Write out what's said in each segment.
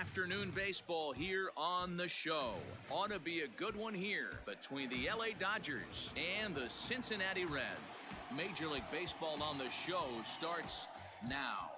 afternoon baseball here on the show. Ought to be a good one here between the LA Dodgers and the Cincinnati Reds. Major League Baseball on the show starts now.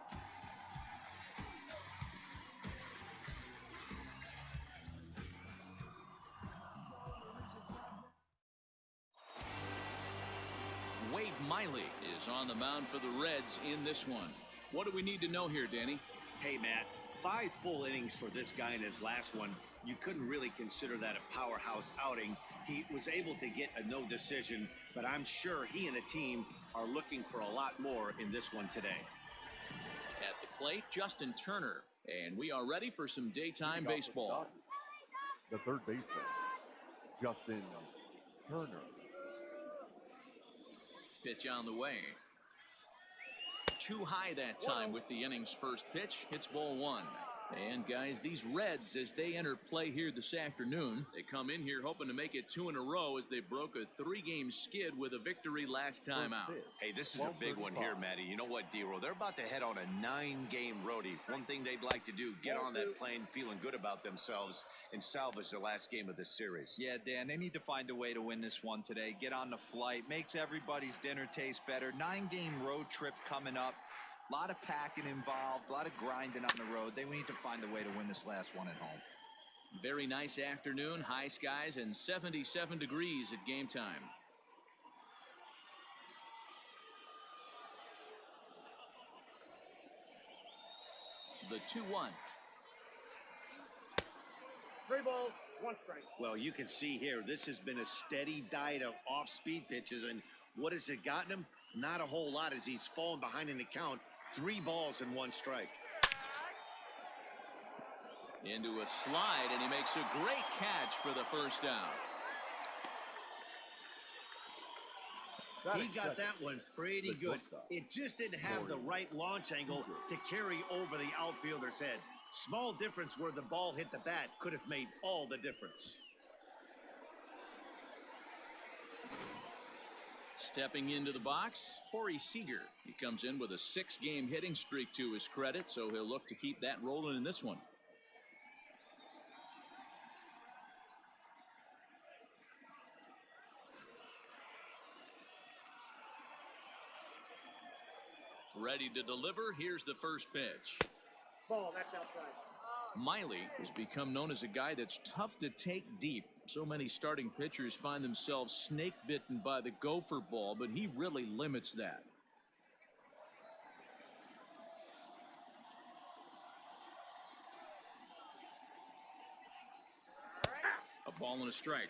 Wade Miley is on the mound for the Reds in this one. What do we need to know here, Danny? Hey, Matt, 5 full innings for this guy in his last one. You couldn't really consider that a powerhouse outing. He was able to get a no decision, but I'm sure he and the team are looking for a lot more in this one today. At the plate, Justin Turner, and we are ready for some daytime baseball. The third baseman, Justin Turner. Pitch on the way. Too high that time with the inning's first pitch. It's ball 1. And guys, these Reds, as they enter play here this afternoon, they come in here hoping to make it 2 in a row as they broke a 3-game skid with a victory last time out. Hey, this is a big one here, Matty. You know what, D-Roll? They're about to head on a 9-game roadie. One thing they'd like to do, get on that plane feeling good about themselves and salvage their last game of this series. Yeah, Dan, they need to find a way to win this one today. Get on the flight. Makes everybody's dinner taste better. 9-game road trip coming up. A lot of packing involved, a lot of grinding on the road. They need to find a way to win this last one at home. Very nice afternoon, high skies, and 77 degrees at game time. The 2-1. 3 balls, 1 strike. Well, you can see here, this has been a steady diet of off-speed pitches, and what has it gotten him? Not a whole lot as he's fallen behind in the count. 3 balls and 1 strike. Into a slide, and he makes a great catch for the first down. He got that one pretty good. It just didn't have the right launch angle to carry over the outfielder's head. Small difference where the ball hit the bat could have made all the difference. Stepping into the box, Corey Seager. He comes in with a 6-game hitting streak to his credit, so he'll look to keep that rolling in this one. Ready to deliver. Here's the first pitch. Ball, that's outside. Miley has become known as a guy that's tough to take deep. So many starting pitchers find themselves snake bitten by the gopher ball, but he really limits that. A ball and a strike.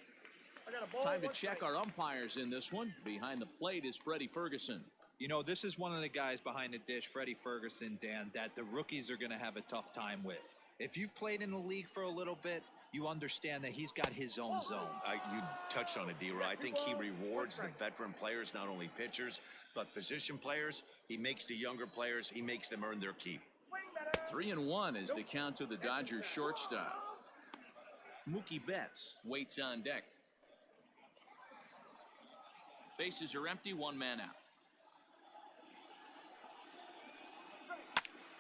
Time to check our umpires in this one. Behind the plate is Freddie Ferguson. You know, this is one of the guys behind the dish, Freddie Ferguson, Dan, that the rookies are going to have a tough time with. If you've played in the league for a little bit, you understand that he's got his own zone. You touched on it, D-Roll. I think he rewards the veteran players, not only pitchers, but position players. He makes the younger players, he makes them earn their keep. 3-1 is the count to the Dodgers shortstop. Mookie Betts waits on deck. Bases are empty, 1 man out.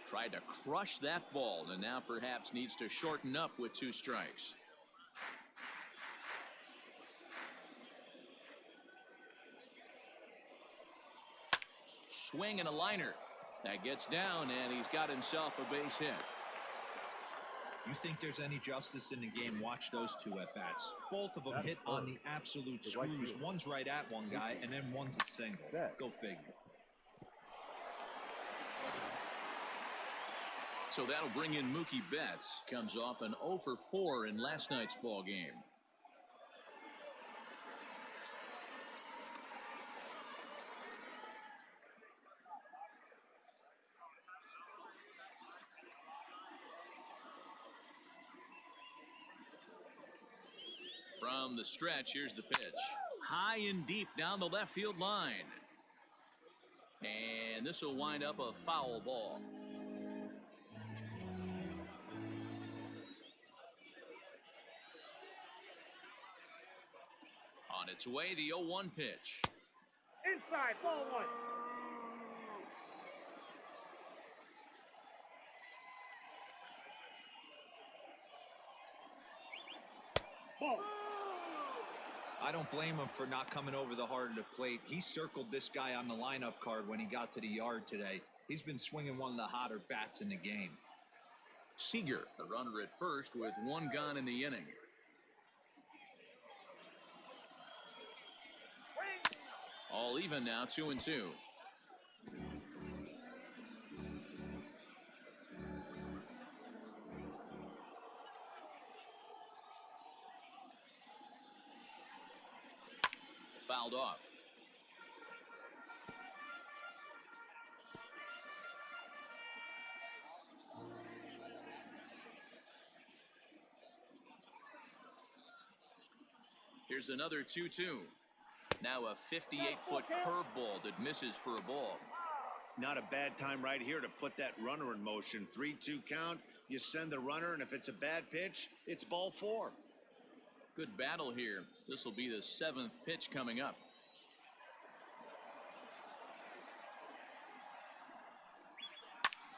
Tried to crush that ball, and now perhaps needs to shorten up with 2 strikes. Swing and a liner. That gets down, and he's got himself a base hit. You think there's any justice in the game? Watch those 2 at-bats. Both of them hit on the absolute screws. One's right at one guy, and then one's a single. Go figure. So that'll bring in Mookie Betts. Comes off an 0 for 4 in last night's ball game. From the stretch, here's the pitch. High and deep down the left field line. And this will wind up a foul ball. On its way, the 0-1 pitch. Inside, ball 1. Ball. I don't blame him for not coming over the heart of the plate. He circled this guy on the lineup card when he got to the yard today. He's been swinging one of the hotter bats in the game. Seager, the runner at first with one gone in the inning. All even now, 2-2. Fouled off. Here's another 2-2. Now a 58-foot curveball that misses for a ball. Not a bad time right here to put that runner in motion. 3-2 count. You send the runner, and if it's a bad pitch, it's ball 4. Good battle here. This will be the 7th pitch coming up.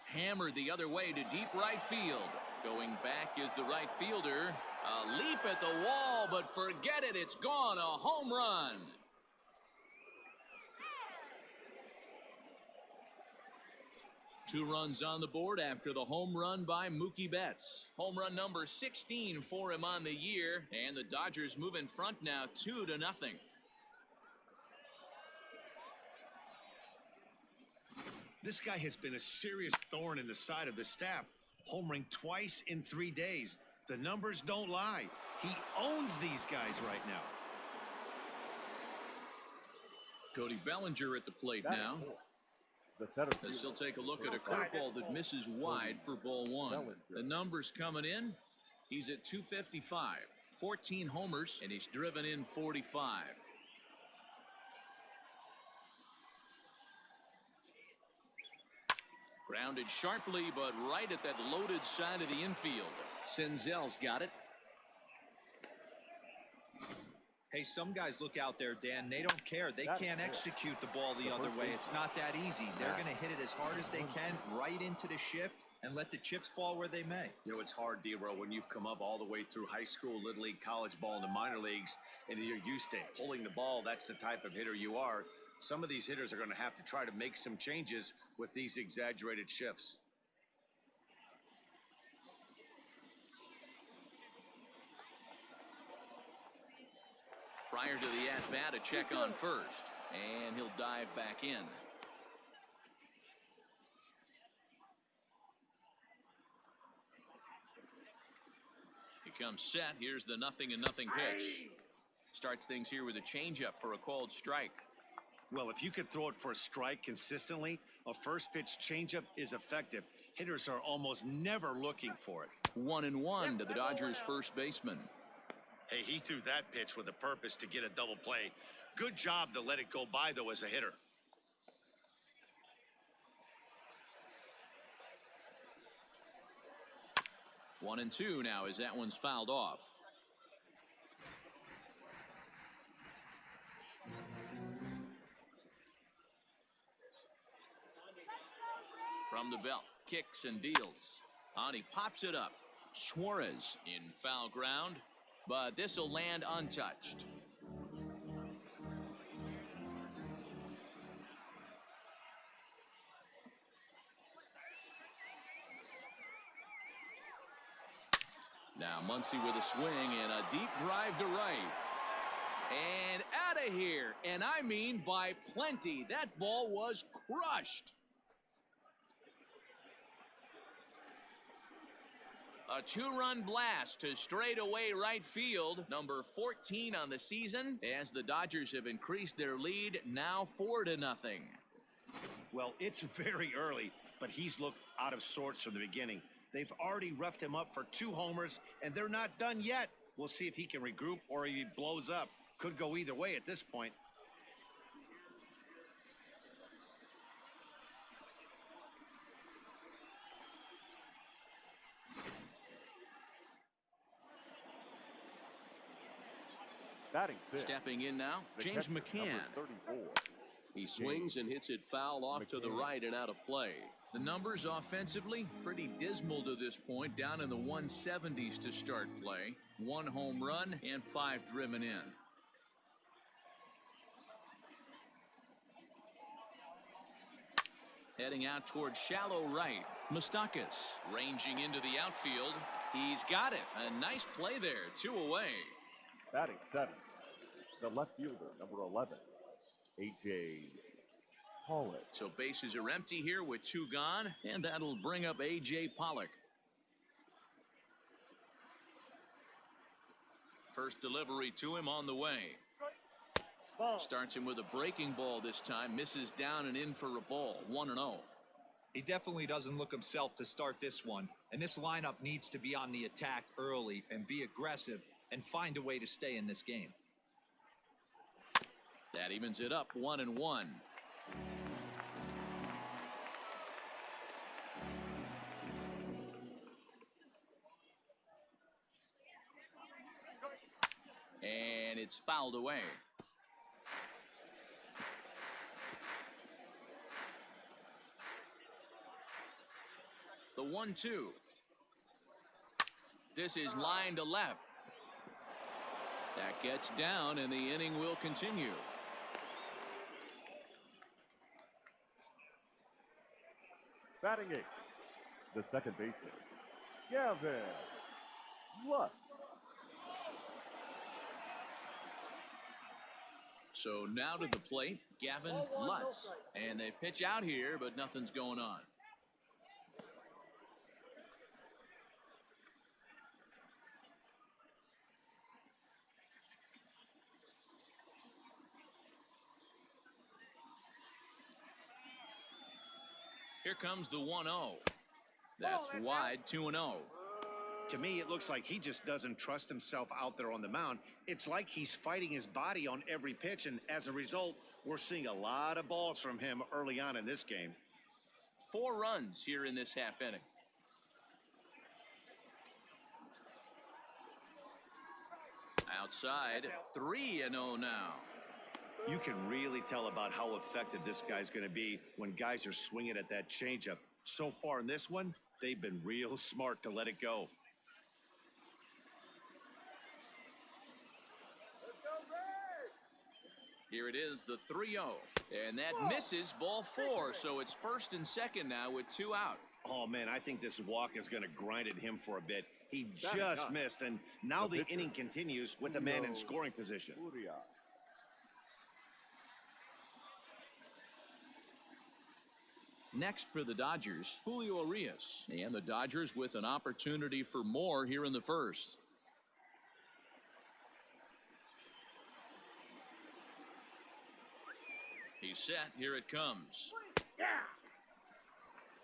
Hammered the other way to deep right field. Going back is the right fielder. A leap at the wall, but forget it. It's gone. A home run. Two runs on the board after the home run by Mookie Betts. Home run number 16 for him on the year, and the Dodgers move in front now 2-0. This guy has been a serious thorn in the side of the staff, homering twice in 3 days. The numbers don't lie. He owns these guys right now. Cody Bellinger at the plate now. The center As he'll fielder. take a look at a curveball that misses wide for ball 1. The numbers coming in. He's at 255, 14 homers, and he's driven in 45. Grounded sharply, but right at that loaded side of the infield. Senzel's got it. Hey, some guys look out there, Dan. They don't care. They can't execute the ball the other way. It's not that easy. They're going to hit it as hard as they can right into the shift and let the chips fall where they may. You know, it's hard, D-Row, when you've come up all the way through high school, little league, college ball, and the minor leagues, and you're used to pulling the ball. That's the type of hitter you are. Some of these hitters are going to have to try to make some changes with these exaggerated shifts. Prior to the at-bat, a check on first, and he'll dive back in. He comes set. Here's the 0-0 pitch. Starts things here with a changeup for a called strike. Well, if you could throw it for a strike consistently, a first pitch changeup is effective. Hitters are almost never looking for it. 1-1 to the Dodgers' first baseman. Hey, he threw that pitch with a purpose to get a double play. Good job to let it go by, though, as a hitter. One and two now as that one's fouled off. From the belt, kicks and deals. On he pops it up. Suarez in foul ground, but this will land untouched. Now Muncy with a swing and a deep drive to right. And out of here. And I mean by plenty. That ball was crushed. A two-run blast to straightaway right field. Number 14 on the season as the Dodgers have increased their lead now 4-0. Well, it's very early, but he's looked out of sorts from the beginning. They've already roughed him up for 2 homers, and they're not done yet. We'll see if he can regroup or he blows up. Could go either way at this point. Batting fifth. Stepping in now, James McCann. Number 34. He swings and hits it foul off to the right and out of play. The numbers offensively pretty dismal to this point, down in the 170s to start play. 1 home run and 5 driven in. Heading out towards shallow right. Moustakas ranging into the outfield. He's got it. A nice play there. 2 away. Batting 7th, the left fielder, number 11, A.J. Pollock. So bases are empty here with 2 gone, and that'll bring up A.J. Pollock. First delivery to him on the way. Ball. Starts him with a breaking ball this time. Misses down and in for a ball. 1-0. He definitely doesn't look himself to start this one, and this lineup needs to be on the attack early and be aggressive and find a way to stay in this game. That evens it up 1-1. And it's fouled away. The 1-2. This is line to left. That gets down, and the inning will continue. Batting 8th, the second baseman, Gavin Lux. So now to the plate, Gavin Lutz. And they pitch out here, but nothing's going on. Here comes the 1-0. That's wide, 2-0. To me, it looks like he just doesn't trust himself out there on the mound. It's like he's fighting his body on every pitch, and as a result, we're seeing a lot of balls from him early on in this game. 4 runs here in this half inning. Outside, 3-0 now. You can really tell about how effective this guy's going to be when guys are swinging at that changeup. So far in this one, they've been real smart to let it go. Here it is, the 3-0. And that misses, ball 4. So it's first and second now with 2 out. Oh, man, I think this walk is going to grind at him for a bit. He just missed, and now the inning continues with the man in scoring position. Next for the Dodgers, Julio Urias. And the Dodgers with an opportunity for more here in the first. He's set. Here it comes. Yeah.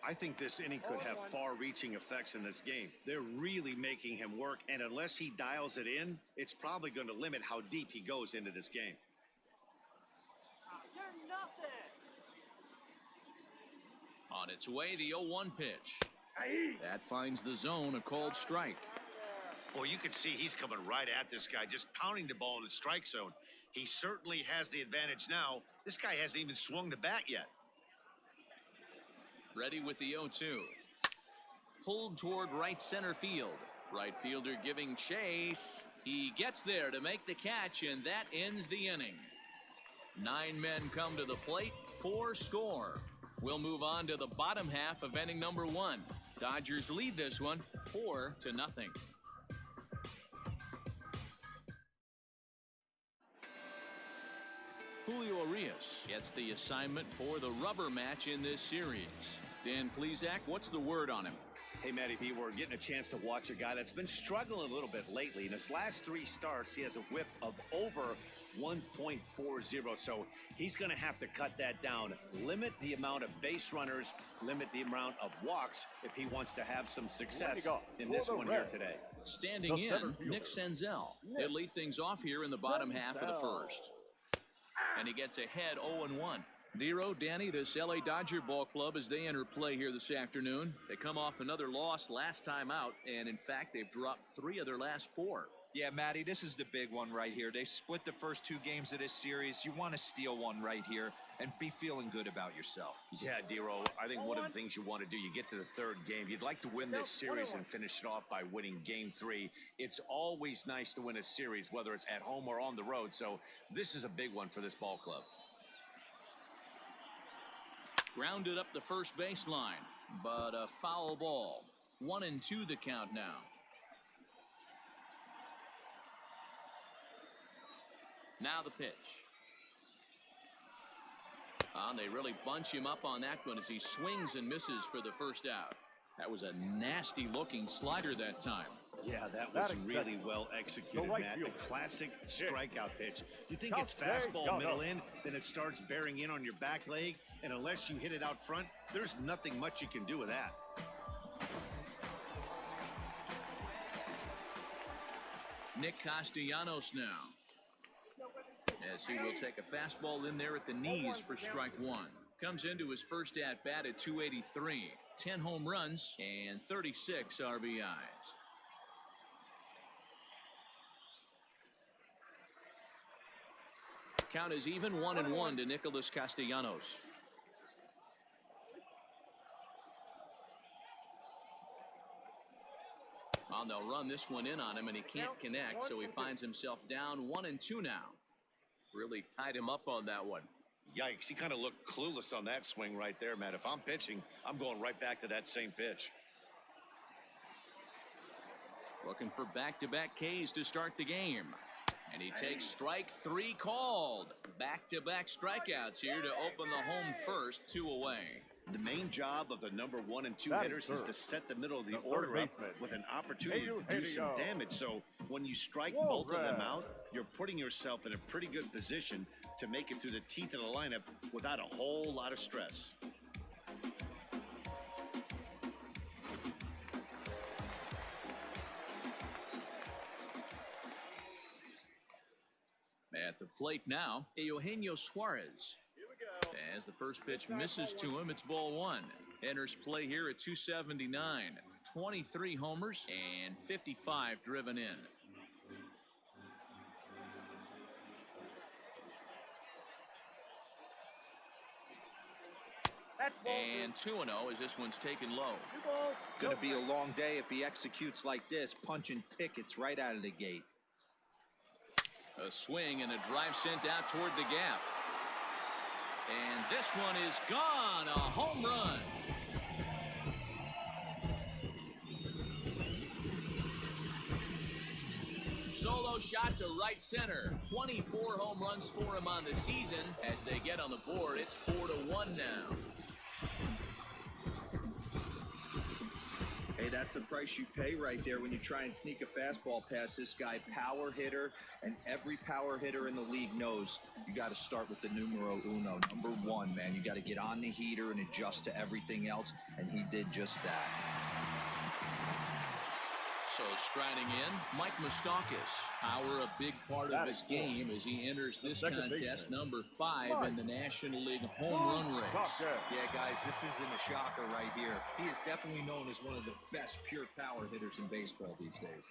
I think this inning could have far-reaching effects in this game. They're really making him work, and unless he dials it in, it's probably going to limit how deep he goes into this game. You're nothing. On its way, the 0-1 pitch. That finds the zone, a called strike. Well, you can see he's coming right at this guy, just pounding the ball in the strike zone. He certainly has the advantage now. This guy hasn't even swung the bat yet. Ready with the 0-2. Pulled toward right center field. Right fielder giving chase. He gets there to make the catch, and that ends the inning. 9 men come to the plate, 4 score. We'll move on to the bottom half of inning number 1. Dodgers lead this one 4-0. Julio Urias gets the assignment for the rubber match in this series. Dan Plesac, what's the word on him? Hey, Matty B, we're getting a chance to watch a guy that's been struggling a little bit lately. In his last 3 starts, he has a whip of over 1.40, so he's going to have to cut that down. Limit the amount of base runners, limit the amount of walks if he wants to have some success in this one here today. Standing in, Nick Senzel. He'll lead things off here in the bottom half of the first. And he gets ahead 0-1. Dero, Danny, this LA Dodger ball club as they enter play here this afternoon. They come off another loss last time out, and in fact, they've dropped 3 of their last 4. Yeah, Matty, this is the big one right here. They split the first 2 games of this series. You want to steal one right here and be feeling good about yourself. Yeah, Dero, I think one of the things you want to do, you get to the third game, you'd like to win this series and finish it off by winning game 3. It's always nice to win a series, whether it's at home or on the road, so this is a big one for this ball club. Grounded up the first baseline, but a foul ball. 1-2 the count now. Now the pitch. They really bunch him up on that one as he swings and misses for the first out. That was a nasty looking slider that time. Yeah, that was really well executed, Matt. The classic strikeout pitch. You think it's fastball middle in, then it starts bearing in on your back leg, and unless you hit it out front, there's nothing much you can do with that. Nick Castellanos now, as he will take a fastball in there at the knees for strike 1. Comes into his first at bat at 283, 10 home runs and 36 RBIs. Count is even, 1-1 to Nicholas Castellanos. They'll run this one in on him, and he can't connect, so he finds himself down 1-2 now. Really tied him up on that one. Yikes, he kind of looked clueless on that swing right there, Matt. If I'm pitching, I'm going right back to that same pitch. Looking for back-to-back Ks to start the game. And he takes strike 3 called. Back-to-back strikeouts here to open the home first, 2 away. The main job of the number 1 and 2 hitters is to set the middle of the order up with an opportunity to do some damage. So when you strike both of them out, you're putting yourself in a pretty good position to make it through the teeth of the lineup without a whole lot of stress. At the plate now, Eugenio Suarez. As the first pitch misses to him, it's ball 1. Enters play here at 279. 23 homers and 55 driven in. And 2-0 as this one's taken low. Going to be a long day if he executes like this, punching tickets right out of the gate. A swing and a drive sent out toward the gap. And this one is gone, a home run. Solo shot to right center. 24 home runs for him on the season. As they get on the board, it's 4-1 now. Hey, that's the price you pay right there when you try and sneak a fastball past this guy. Power hitter, and every power hitter in the league knows you got to start with the numero uno, number 1, man. You got to get on the heater and adjust to everything else, and he did just that. So striding in, Mike Moustakas. Power a big part of his game as he enters this contest, number 5 in the National League home run race. Yeah, guys, this isn't a shocker right here. He is definitely known as one of the best pure power hitters in baseball these days.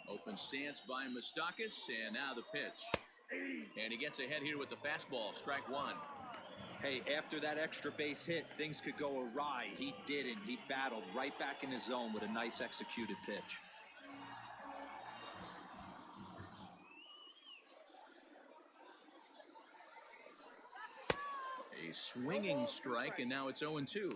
Open stance by Moustakas, and now the pitch. And he gets ahead here with the fastball, strike 1. Hey, after that extra base hit, things could go awry. He didn't. He battled right back in his zone with a nice executed pitch. A swinging strike, and now it's 0-2.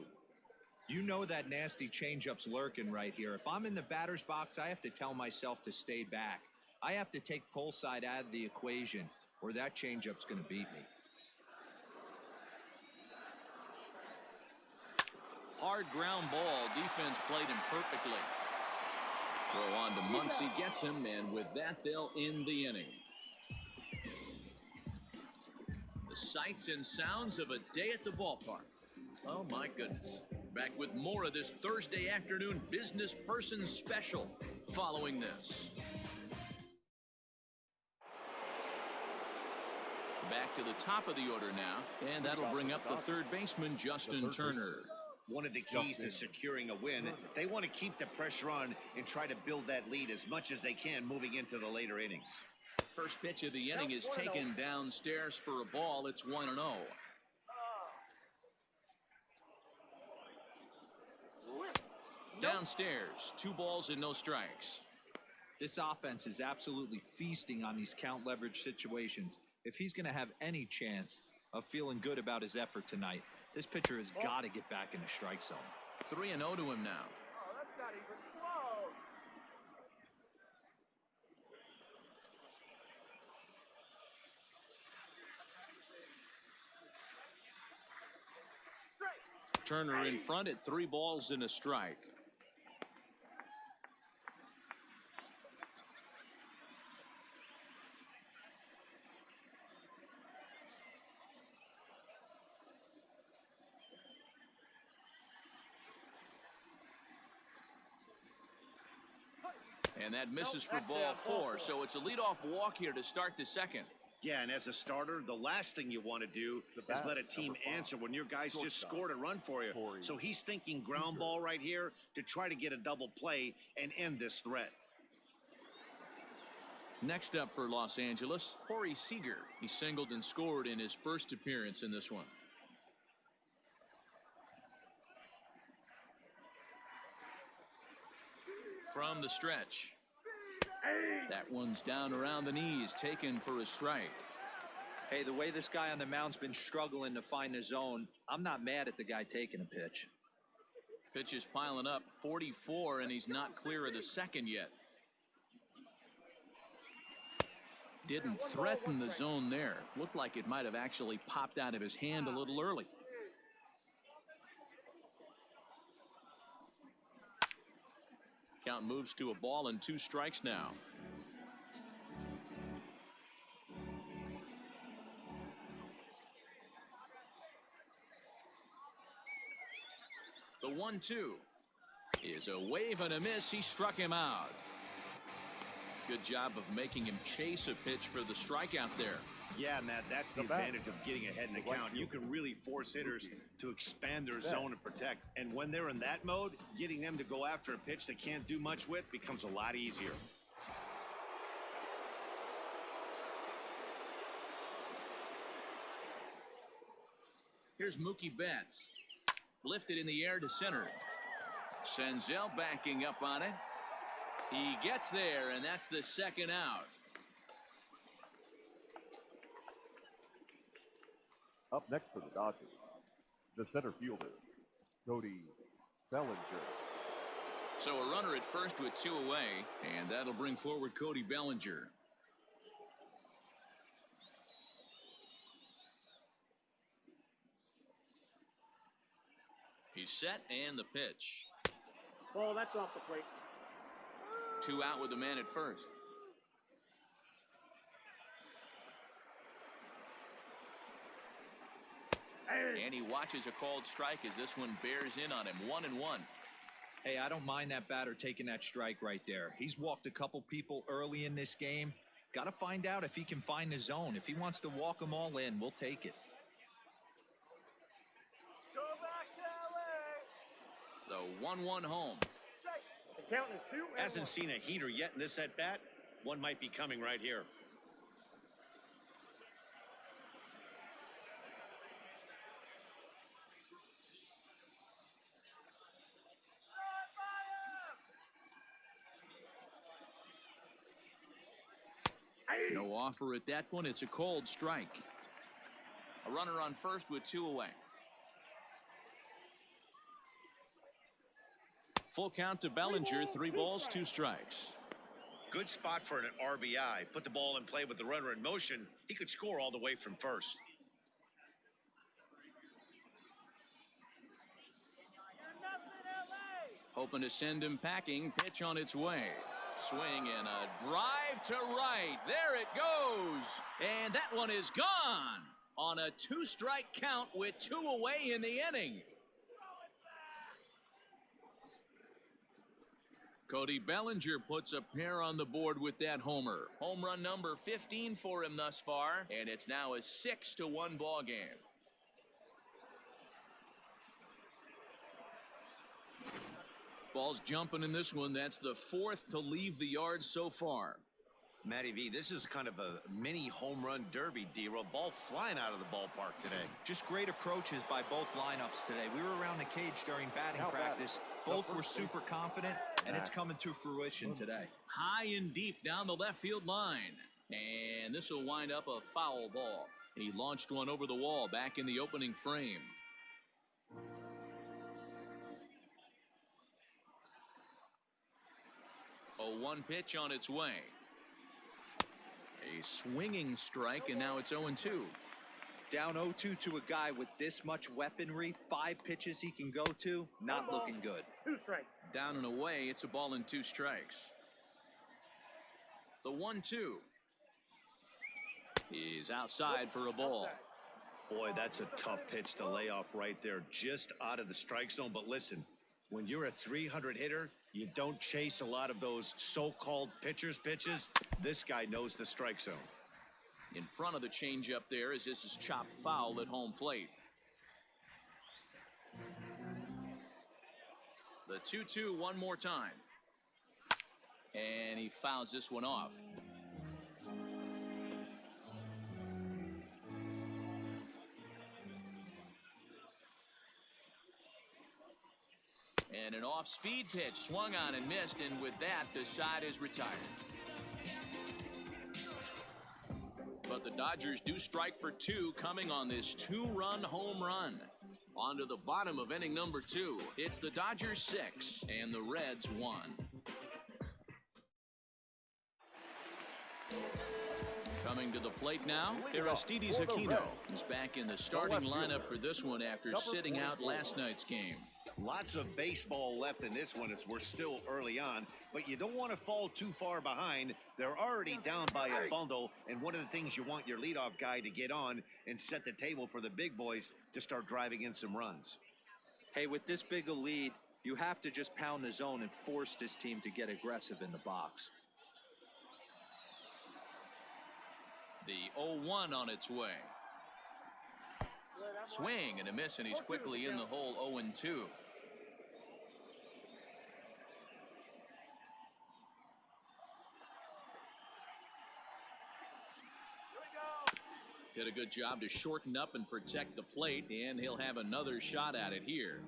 You know that nasty changeup's lurking right here. If I'm in the batter's box, I have to tell myself to stay back. I have to take pull side out of the equation, or that changeup's going to beat me. Hard ground ball. Defense played him perfectly. Throw on to Muncy, gets him, and with that, they'll end the inning. The sights and sounds of a day at the ballpark. Oh, my goodness. Back with more of this Thursday afternoon Business Person Special following this. Back to the top of the order now, and that'll bring up the third baseman, Justin Turner. One of the keys to securing a win, they want to keep the pressure on and try to build that lead as much as they can moving into the later innings. First pitch of the inning is taken downstairs for a ball. It's 1-0. Downstairs, 2 balls and no strikes. This offense is absolutely feasting on these count leverage situations. If he's going to have any chance of feeling good about his effort tonight, this pitcher has got to get back in the strike zone. 3-0 to him now. Oh, that's not even close. Turner in front at 3 balls and a strike. And that misses for ball 4, so it's a leadoff walk here to start the second. Yeah, and as a starter, the last thing you want to do is let a team answer when your guys just scored a run for you. So he's thinking ground ball right here to try to get a double play and end this threat. Next up for Los Angeles, Corey Seager. He singled and scored in his first appearance in this one. From the stretch. That one's down around the knees, taken for a strike. Hey, the way this guy on the mound's been struggling to find the zone, I'm not mad at the guy taking a pitch. Pitch is piling up, 44, and he's not clear of the second yet. Didn't threaten the zone there. Looked like it might have actually popped out of his hand a little early. Count moves to a ball and 2 strikes now. The 1-2 is a wave and a miss. He struck him out. Good job of making him chase a pitch for the strikeout there. Yeah, Matt, that's the advantage of getting ahead in the count. You can really force hitters to expand their zone and protect. And when they're in that mode, getting them to go after a pitch they can't do much with becomes a lot easier. Here's Mookie Betts. Lifted in the air to center. Senzel backing up on it. He gets there, and that's the second out. Up next for the Dodgers, the center fielder, Cody Bellinger. So a runner at first with 2 away, and that'll bring forward Cody Bellinger. He's set, and the pitch. Ball, that's off the plate. 2 out with the man at first. And he watches a called strike as this one bears in on him. 1-1. Hey, I don't mind that batter taking that strike right there. He's walked a couple people early in this game. Got to find out if he can find the zone. If he wants to walk them all in, we'll take it. Go back to LA. The 1-1 home. The count is 2 and Hasn't 1. seen a heater yet in this at bat. One might be coming right here. No offer at that one. It's a cold strike. A runner on first with 2 away. Full count to Bellinger. 3 balls, 2 strikes. Good spot for an RBI. Put the ball in play with the runner in motion. He could score all the way from first. Hoping to send him packing. Pitch on its way. Swing and a drive to right. There it goes. And that one is gone on a 2-strike count with 2 away in the inning. Cody Bellinger puts a pair on the board with that homer. Home run number 15 for him thus far, and it's now a 6-1 ball game. Ball's jumping in this one. That's the 4th to leave the yard so far. Matty V, this is kind of a mini home run derby, D-Roll. Ball flying out of the ballpark today. Just great approaches by both lineups today. We were around the cage during batting practice. Both were super confident, and it's coming to fruition today. High and deep down the left field line. And this will wind up a foul ball. He launched one over the wall back in the opening frame. A 1 pitch on its way. A swinging strike, and now it's 0-2. Down 0-2 to a guy with this much weaponry, 5 pitches he can go to, not looking good. 2 strikes. Down and away, it's a ball and 2 strikes. The 1-2. He's outside for a ball. Boy, that's a tough pitch to lay off right there, just out of the strike zone. But listen, when you're a 300 hitter, you don't chase a lot of those so-called pitches. This guy knows the strike zone. In front of the changeup there as this is chopped foul at home plate. The 2-2 one more time. And he fouls this one off. And an off-speed pitch swung on and missed, and with that, the side is retired. But the Dodgers do strike for 2 coming on this 2-run home run. On to the bottom of inning number 2. It's the Dodgers 6 and the Reds 1. Coming to the plate now, Aristides Aquino is back in the starting lineup for this one after sitting out last night's game. Lots of baseball left in this one as we're still early on, but you don't want to fall too far behind. They're already down by a bundle, and one of the things you want your leadoff guy to get on and set the table for the big boys to start driving in some runs. Hey, with this big a lead, you have to just pound the zone and force this team to get aggressive in the box. The 0-1 on its way. Swing and a miss, and he's quickly in the hole. 0-2. Did a good job to shorten up and protect the plate, and he'll have another shot at it here.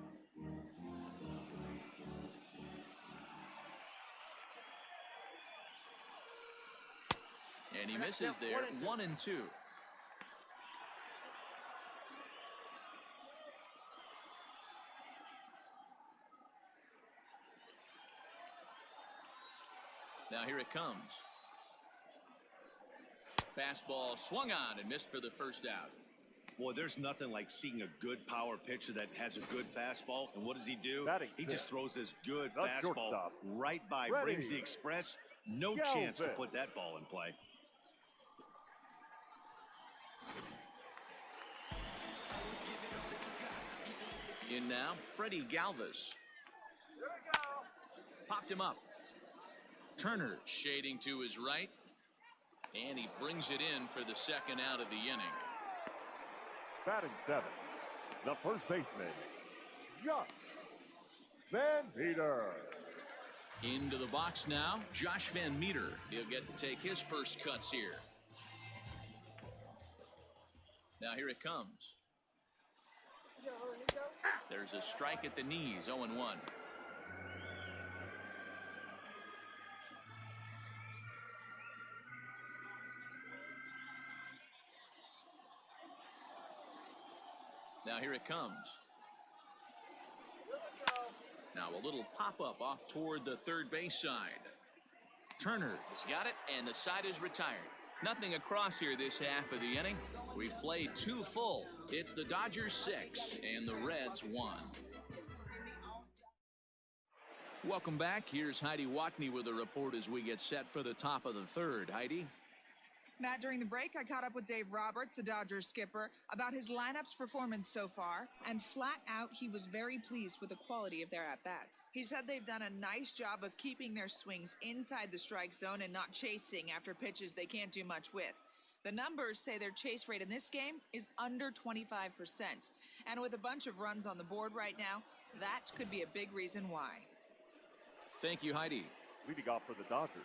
And he misses there. 1-2. Now here it comes. Fastball swung on and missed for the first out. Boy, there's nothing like seeing a good power pitcher that has a good fastball. And what does he do? He just throws this good fastball right by, brings the express. No chance to put that ball in play. In now, Freddie Galvis. Popped him up. Turner shading to his right. And he brings it in for the second out of the inning. Batting 7, the first baseman, Josh Van Meter. Into the box now, Josh Van Meter. He'll get to take his first cuts here. Now here it comes. There's a strike at the knees, 0-1. Now here it comes. Now a little pop-up off toward the third base side. Turner has got it, and the side is retired. Nothing across here this half of the inning. We've played 2 full. It's the Dodgers 6 and the Reds 1. Welcome back. Here's Heidi Watney with a report as we get set for the top of the third. Heidi? Matt, during the break, I caught up with Dave Roberts, the Dodgers skipper, about his lineup's performance so far, and flat out, he was very pleased with the quality of their at-bats. He said they've done a nice job of keeping their swings inside the strike zone and not chasing after pitches they can't do much with. The numbers say their chase rate in this game is under 25%, and with a bunch of runs on the board right now, that could be a big reason why. Thank you, Heidi. Leading off for the Dodgers.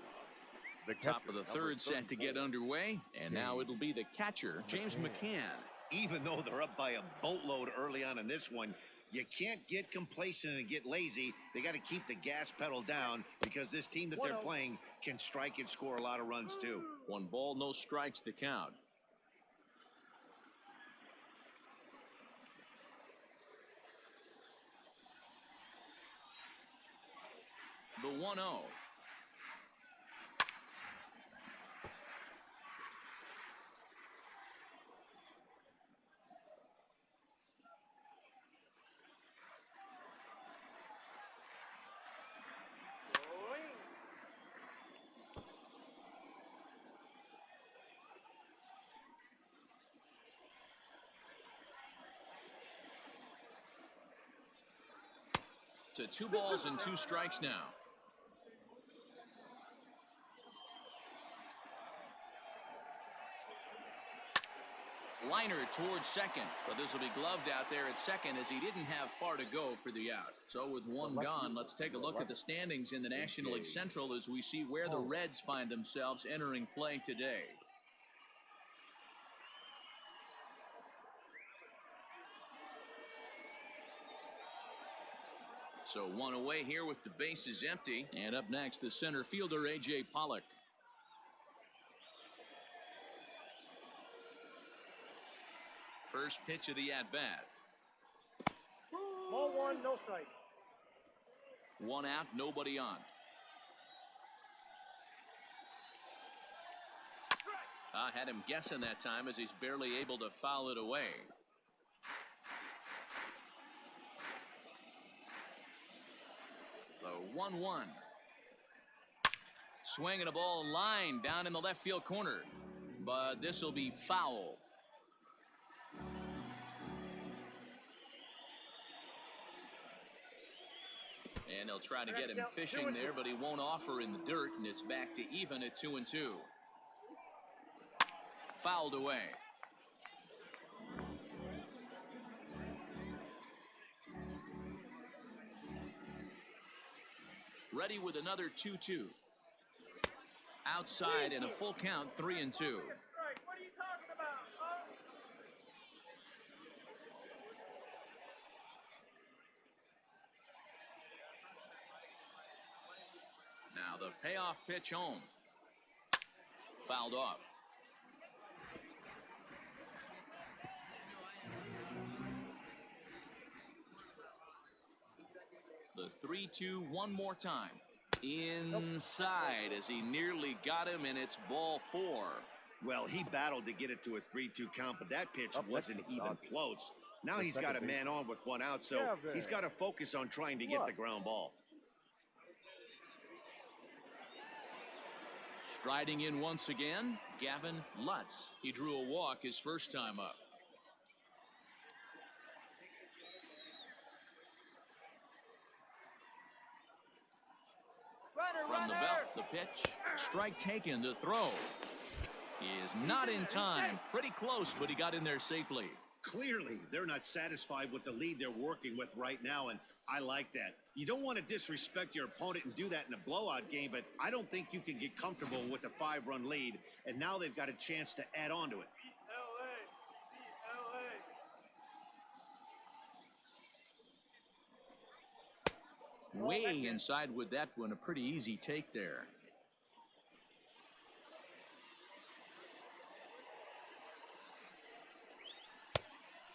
The Top of the third set to get underway, and now it'll be the catcher, James McCann. Even though they're up by a boatload early on in this one, you can't get complacent and get lazy. They got to keep the gas pedal down because this team that they're playing can strike and score a lot of runs too. 1 ball, no strikes to count. The 1-0. To 2 balls and 2 strikes now. Liner towards second, but this will be gloved out there at second as he didn't have far to go for the out. So with 1 gone, let's take a look at the standings in the National League Central as we see where the Reds find themselves entering play today. So 1 away here with the bases empty. And up next, the center fielder, A.J. Pollock. First pitch of the at-bat. Ball 1, no strike. 1 out, nobody on. I had him guessing that time as he's barely able to foul it away. The 1-1. Swinging a ball line down in the left field corner. But this will be foul. And they'll try to get him fishing there, but he won't offer in the dirt, and it's back to even at 2-2. Fouled away. Ready with another 2-2. Outside in a full count, 3-2. What are you talking about? Now the payoff pitch home. Fouled off. The 3-2 one more time. Inside as he nearly got him, and it's ball 4. Well, he battled to get it to a 3-2 count, but that pitch wasn't even close. Now he's got a man on with 1 out, so he's got to focus on trying to get the ground ball. Striding in once again, Gavin Lutz. He drew a walk his first time up. From the belt, the pitch. Strike taken, the throw. He is not in time. Pretty close, but he got in there safely. Clearly, they're not satisfied with the lead they're working with right now, and I like that. You don't want to disrespect your opponent and do that in a blowout game, but I don't think you can get comfortable with a 5-run lead, and now they've got a chance to add on to it. Way inside with that one, a pretty easy take there.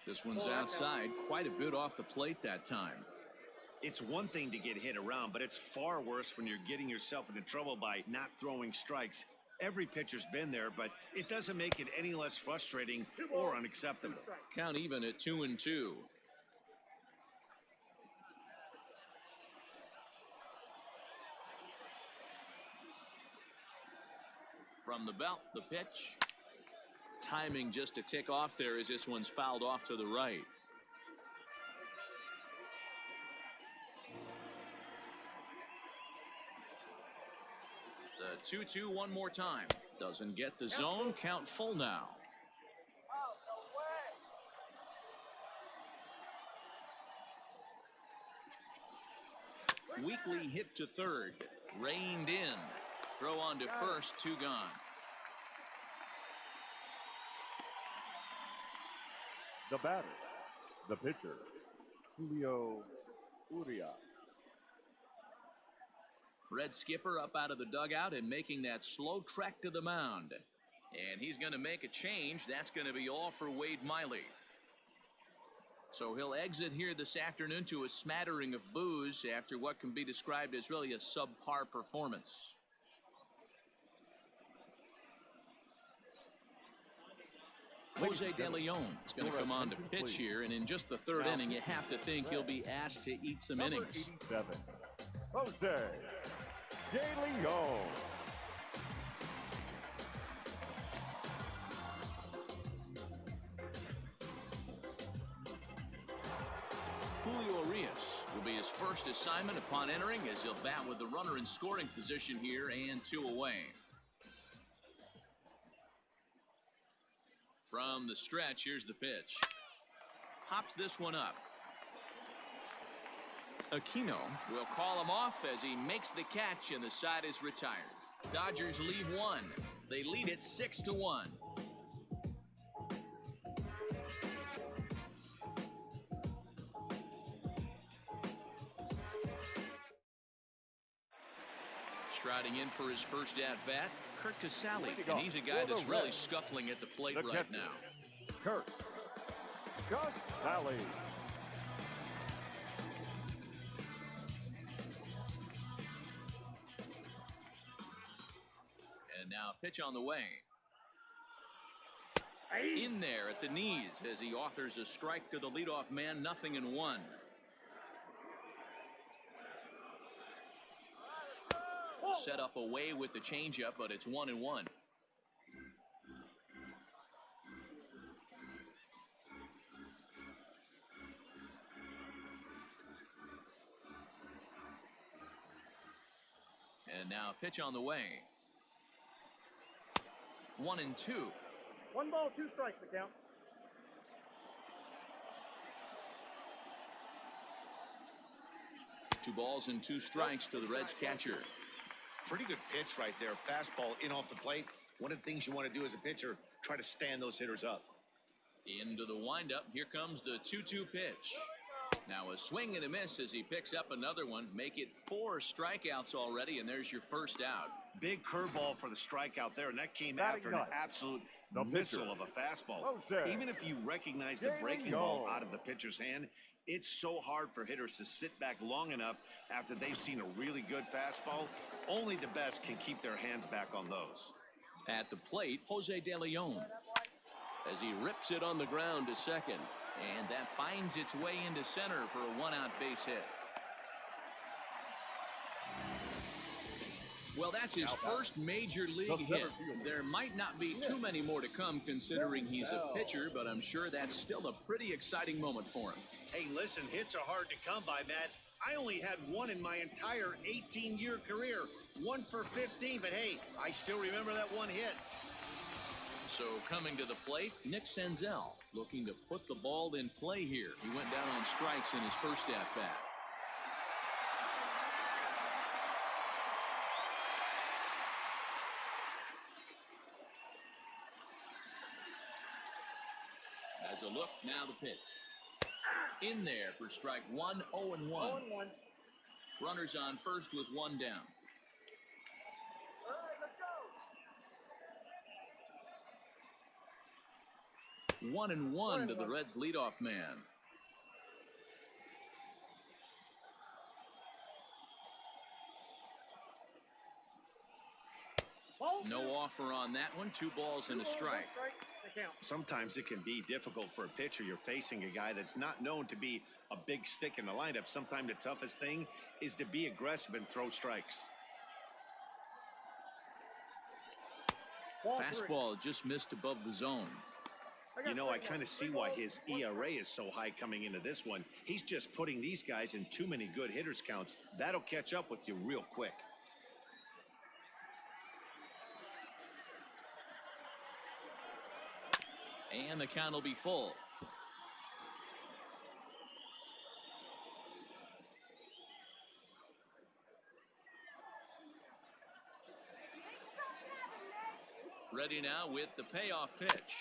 This one's outside, quite a bit off the plate that time. It's one thing to get hit around, but it's far worse when you're getting yourself into trouble by not throwing strikes. Every pitcher's been there, but it doesn't make it any less frustrating or unacceptable. Count even at 2-2. From the belt, the pitch. Timing just a tick off there as this one's fouled off to the right. The 2-2 one more time. Doesn't get the zone. Count full now. Weekly hit to third. Reined in. Throw on to first, 2 gone. The batter, the pitcher, Julio Urias. Red skipper up out of the dugout and making that slow trek to the mound. And he's going to make a change. That's going to be all for Wade Miley. So he'll exit here this afternoon to a smattering of boos after what can be described as really a subpar performance. Jose De Leon is going to come on to pitch here, and in just the third inning, you have to think he'll be asked to eat some innings. 87, Jose De Leon. Julio Urias will be his first assignment upon entering, as he'll bat with the runner in scoring position here and 2 away. From the stretch, here's the pitch. Pops this one up. Aquino will call him off as he makes the catch, and the side is retired. Dodgers leave 1. They lead it 6-1. Striding in for his first at-bat, Kurt Casale, and he's a guy that's really scuffling at the plate right now. Kurt Casale. And now pitch on the way. In there at the knees as he authors a strike to the leadoff man, 0-1. Set up away with the changeup, but it's 1-1. And now pitch on the way. 1-2. 1 ball, 2 strikes, the count. Two balls and 2 strikes to the Reds catcher. Pretty good pitch right there. Fastball in off the plate. One of the things you want to do as a pitcher, try to stand those hitters up. Into the windup. Here comes the 2-2 pitch. Now a swing and a miss as he picks up another one. Make it 4 strikeouts already, and there's your first out. Big curveball for the strikeout there, and that came after an absolute missile of a fastball. Even if you recognize the breaking ball out of the pitcher's hand, it's so hard for hitters to sit back long enough after they've seen a really good fastball. Only the best can keep their hands back on those. At the plate, Jose De Leon, as he rips it on the ground to second, and that finds its way into center for a 1-out base hit. Well, that's his first major league hit. There might not be too many more to come considering he's a pitcher, but I'm sure that's still a pretty exciting moment for him. Hey, listen, hits are hard to come by, Matt. I only had one in my entire 18-year career. 1 for 15, but hey, I still remember that one hit. So coming to the plate, Nick Senzel looking to put the ball in play here. He went down on strikes in his first at-bat. As a look, now the pitch. In there for strike 1, 0-1. 0-1. Runners on first with 1 down. All right, let's go. 1-1 to the Reds leadoff man. No offer on that one. 2 balls and a strike. Sometimes it can be difficult for a pitcher. You're facing a guy that's not known to be a big stick in the lineup. Sometimes the toughest thing is to be aggressive and throw strikes. Fastball just missed above the zone. You know, I kind of see why his ERA is so high coming into this one. He's just putting these guys in too many good hitters counts. That'll catch up with you real quick. And the count will be full. Ready now with the payoff pitch.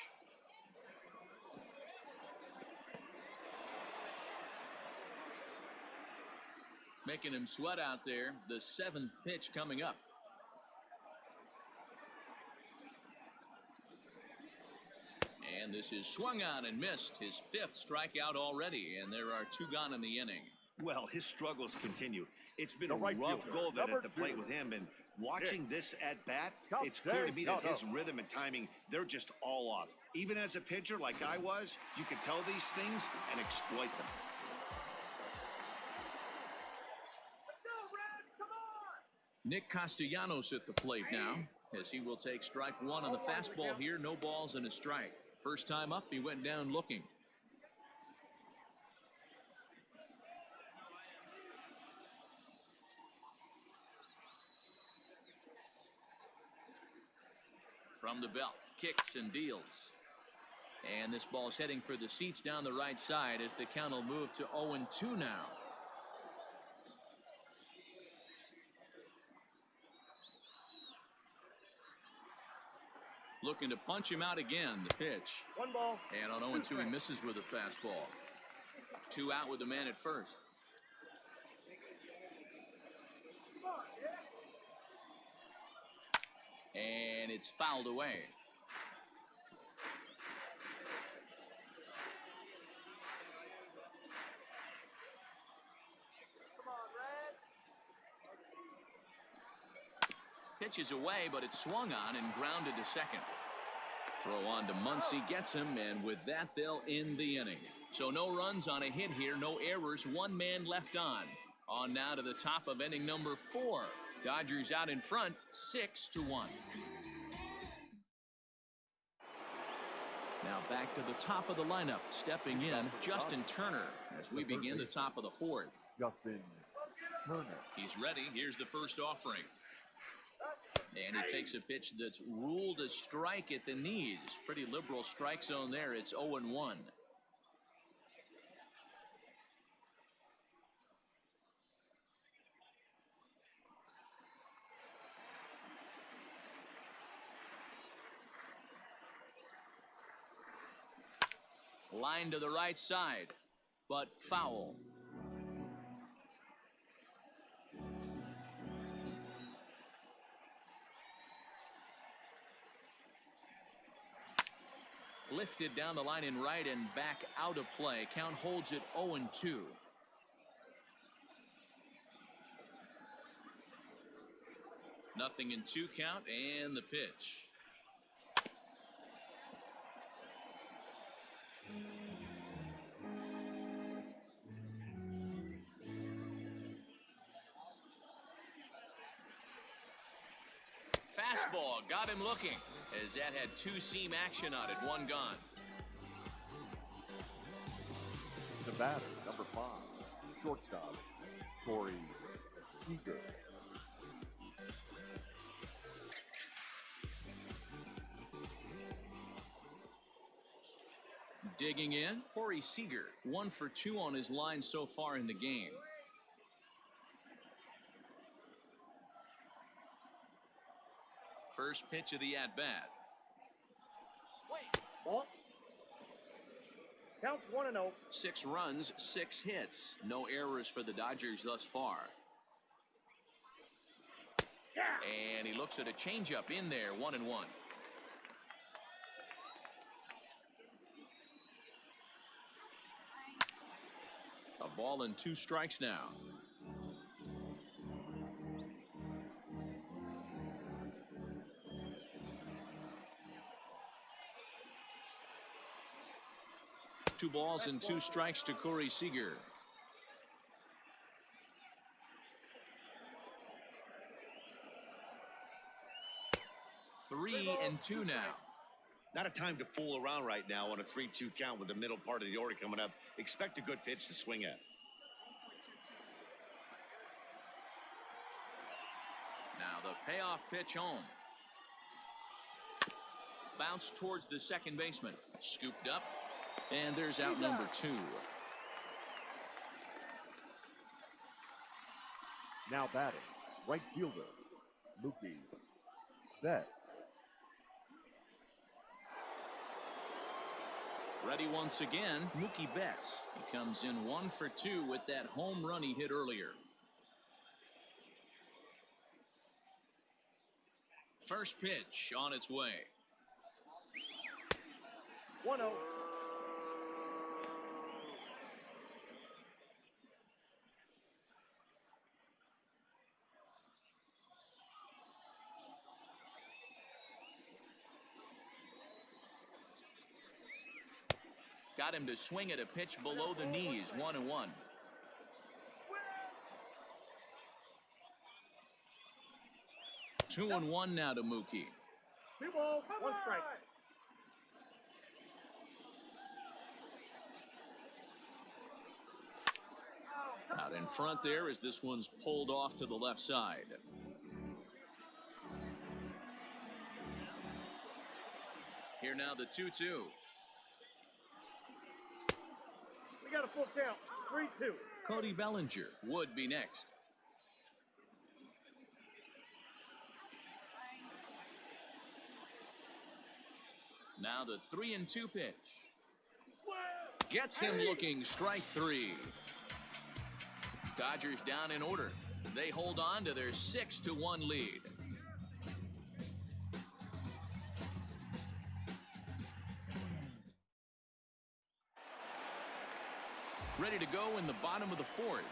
Making him sweat out there. The 7th pitch coming up. And this is swung on and missed. His 5th strikeout already, and there are 2 gone in the inning. Well, his struggles continue. It's been The a right rough fielder, go of it number at the plate 2. with him, and watching this at bat, Count it's clear to me that there, his count rhythm and timing, they're just all off. Even as a pitcher like I was, you can tell these things and exploit them. Nick Castellanos at the plate now, as he will take strike 1 on the fastball here. No balls and a strike. First time up, he went down looking. From the belt, kicks and deals. And this ball's heading for the seats down the right side as the count will move to 0-2 now. Looking to punch him out again. The pitch. 1 ball. And on 0-2 he misses with a fastball. 2 out with the man at first. And it's fouled away. Pitch is away, but it's swung on and grounded to second. Throw on to Muncy, gets him, and with that they'll end the inning. So no runs on a hit here, no errors, 1 man left on. On now to the top of inning number 4. Dodgers out in front, 6-1. Now back to the top of the lineup, stepping in, Justin Turner, as we begin the top of the 4th. Justin Turner. He's ready. Here's the first offering. And he takes a pitch that's ruled a strike at the knees. Pretty liberal strike zone there. It's 0-1. Line to the right side, but foul. Lifted down the line in right and back out of play. Count holds it 0-2. Nothing in 2 count, and the pitch. Fastball got him looking, as that had 2-seam action on it. 1 gone. The batter, number 5, shortstop, Corey Seager. Digging in, Corey Seager, 1 for 2 on his line so far in the game. First pitch of the at-bat. Ball. Count 1-0. 6 runs, 6 hits. No errors for the Dodgers thus far. And he looks at a changeup in there, 1-1. A ball and 2 strikes now. Two balls and 2 strikes to Corey Seager. Three and 2 now. Not a time to fool around right now on a 3-2 count with the middle part of the order coming up. Expect a good pitch to swing at. Now the payoff pitch home. Bounce towards the second baseman. Scooped up. And there's out number 2. Now batting, right fielder, Mookie Betts. Ready once again, Mookie Betts. He comes in 1 for 2 with that home run he hit earlier. First pitch on its way. 1-0. Got him to swing at a pitch below the knees. 1-1. 2-1 now to Mookie. 2 balls, 1 strike. Out in front there as this one's pulled off to the left side. Here now the 2-2. We got a full count. 3-2. Cody Bellinger would be next. Now the 3-2 pitch. Gets him looking. Strike 3. Dodgers down in order. They hold on to their 6-1 lead. Ready to go in the bottom of the 4th.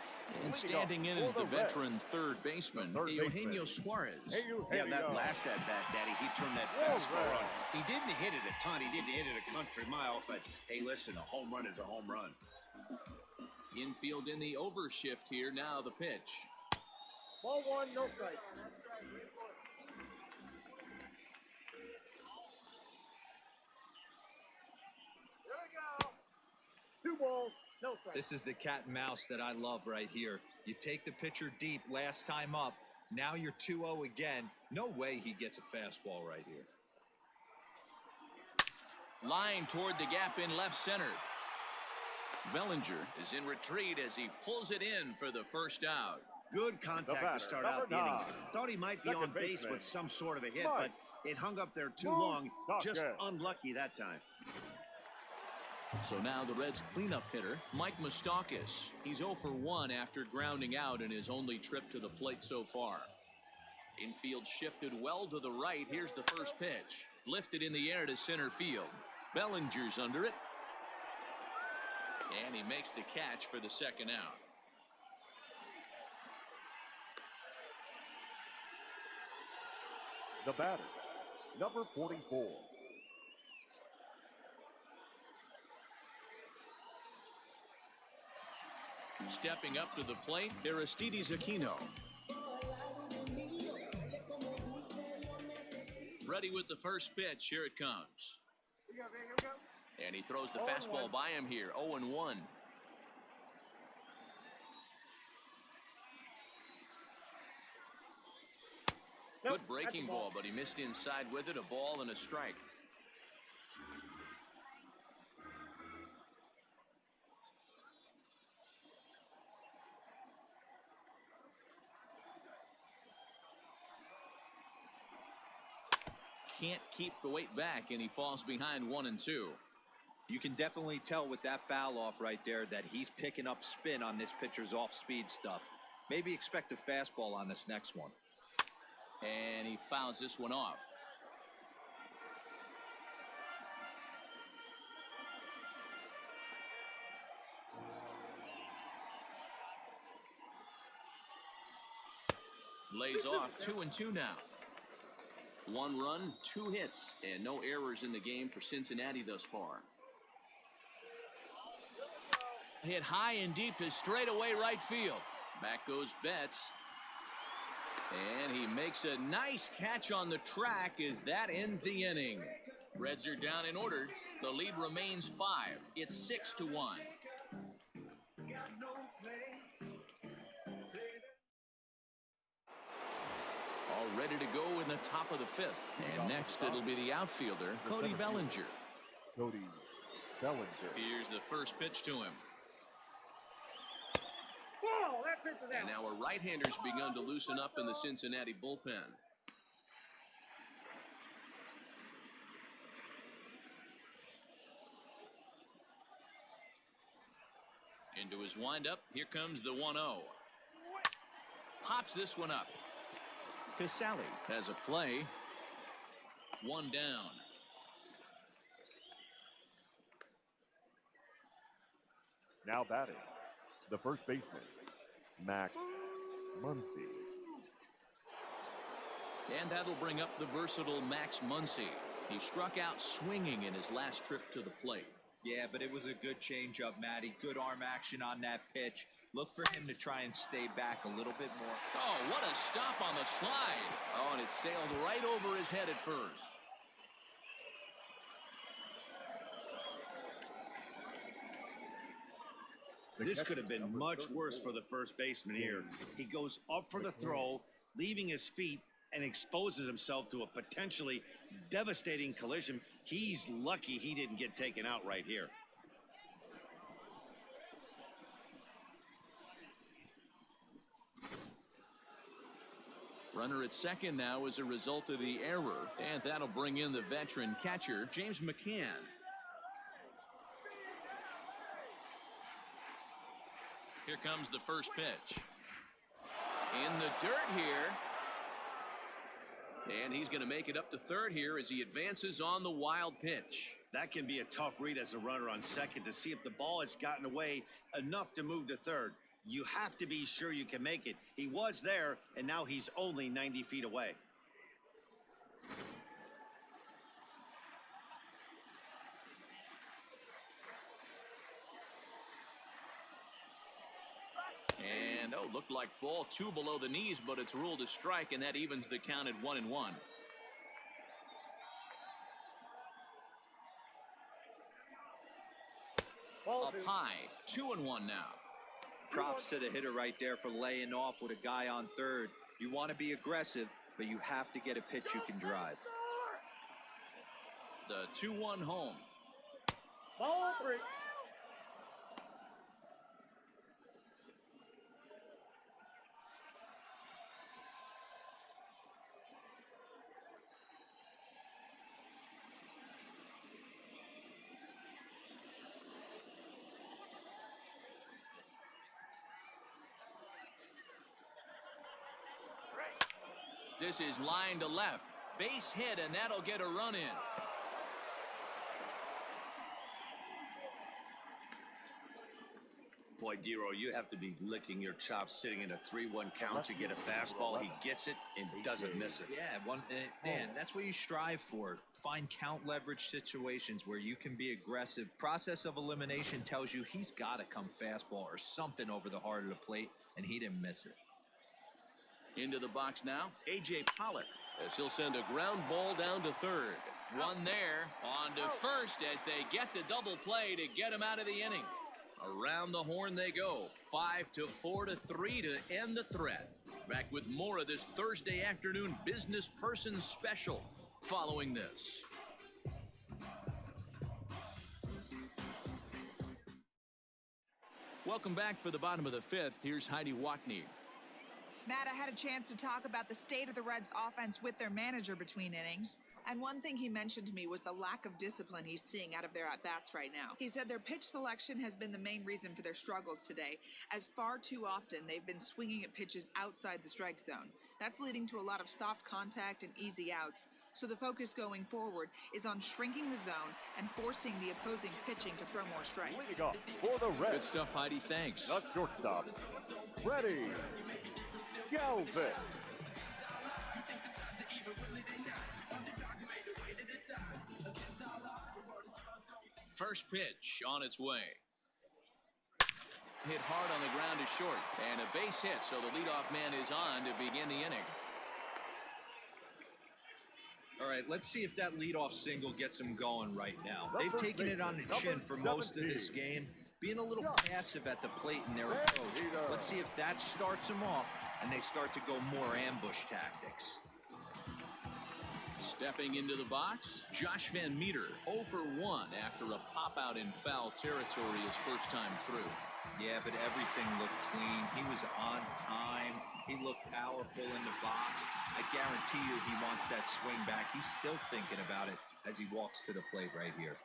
And standing in is the veteran third baseman, Eugenio Suarez. Yeah, that last at-bat, Daddy, he turned that fastball on. He didn't hit it a ton. He didn't hit it a country mile. But, hey, listen, a home run is a home run. Infield in the overshift here. Now the pitch. Ball 1, no strike. Here we go. 2 balls, no strike. This is the cat and mouse that I love right here. You take the pitcher deep last time up. Now you're 2-0 again. No way he gets a fastball right here. Line toward the gap in left center. Bellinger is in retreat as he pulls it in for the first out. Good contact to start out the inning. Thought he might be on base with some sort of a hit, but it hung up there too long. Just unlucky that time. So now the Reds' cleanup hitter, Mike Moustakas. He's 0 for 1 after grounding out in his only trip to the plate so far. Infield shifted well to the right. Here's the first pitch. Lifted in the air to center field. Bellinger's under it. And he makes the catch for the second out. The batter, number 44. Stepping up to the plate, Aristides Aquino. Ready with the first pitch. Here it comes. Here we go. And he throws the fastball by him here. 0-1. Good breaking ball, but he missed inside with it. A ball and a strike. Can't keep the weight back, and he falls behind 1-2. You can definitely tell with that foul off right there that he's picking up spin on this pitcher's off-speed stuff. Maybe expect a fastball on this next one. And he fouls this one off. Lays off. 2-2 now. 1 run, 2 hits, and no errors in the game for Cincinnati thus far. Hit high and deep to straightaway right field. Back goes Betts. And he makes a nice catch on the track as that ends the inning. Reds are down in order. The lead remains 5. It's 6-1. All ready to go in the top of the 5th. And next it'll be the outfielder, Cody Bellinger. Cody Bellinger. Here's the first pitch to him. Ball, that pitch is out. And now a right-hander's begun to loosen up in the Cincinnati bullpen. Into his windup. Here comes the 1-0. Pops this one up. Casale has a play. One down. Now batting, the first baseman, Max Muncy. And that'll bring up the versatile Max Muncy. He struck out swinging in his last trip to the plate. Yeah, but it was a good changeup, Matty. Good arm action on that pitch. Look for him to try and stay back a little bit more. Oh, what a stop on the slide. Oh, and it sailed right over his head at first. This could have been much worse for the first baseman here. He goes up for the throw, leaving his feet, and exposes himself to a potentially devastating collision. He's lucky he didn't get taken out right here. Runner at second now as a result of the error, and that'll bring in the veteran catcher, James McCann. Here comes the first pitch. In the dirt here. And he's going to make it up to third here as he advances on the wild pitch. That can be a tough read as a runner on second to see if the ball has gotten away enough to move to third. You have to be sure you can make it. He was there, and now he's only 90 feet away. And, oh, looked like ball 2 below the knees, but it's ruled a strike, and that evens the count at 1-1. Up high, 2-1 now. Props to the hitter right there for laying off with a guy on third. You want to be aggressive, but you have to get a pitch you can drive. The 2-1 home. Ball 3. This is line to left. Base hit, and that'll get a run in. Boy, Dero, you have to be licking your chops sitting in a 3-1 count. You get a fastball, he gets it and doesn't miss it. Yeah, Dan, that's what you strive for. Find count leverage situations where you can be aggressive. Process of elimination tells you he's got to come fastball or something over the heart of the plate, and he didn't miss it. Into the box now, A.J. Pollock, as he'll send a ground ball down to third. One there, on to first as they get the double play to get him out of the inning. Around the horn they go, 5-4-3 to end the threat. Back with more of this Thursday afternoon business person special following this. Welcome back for the bottom of the fifth. Here's Heidi Watney. Matt, I had a chance to talk about the state of the Reds' offense with their manager between innings. And one thing he mentioned to me was the lack of discipline he's seeing out of their at-bats right now. He said their pitch selection has been the main reason for their struggles today, as far too often they've been swinging at pitches outside the strike zone. That's leading to a lot of soft contact and easy outs. So the focus going forward is on shrinking the zone and forcing the opposing pitching to throw more strikes. Leading off for the Reds. Good stuff, Heidi. Thanks. The shortstop, Freddie Galvin. First pitch on its way. Hit hard on the ground to short, and a base hit, so the leadoff man is on to begin the inning. All right, let's see if that leadoff single gets him going right now. They've taken it on the chin for most of this game, being a little passive at the plate in their approach. Let's see if that starts them off and they start to go more ambush tactics. Stepping into the box, Josh Van Meter, 0 for 1 after a pop-out in foul territory his first time through. Yeah, but everything looked clean. He was on time. He looked powerful in the box. I guarantee you he wants that swing back. He's still thinking about it as he walks to the plate right here.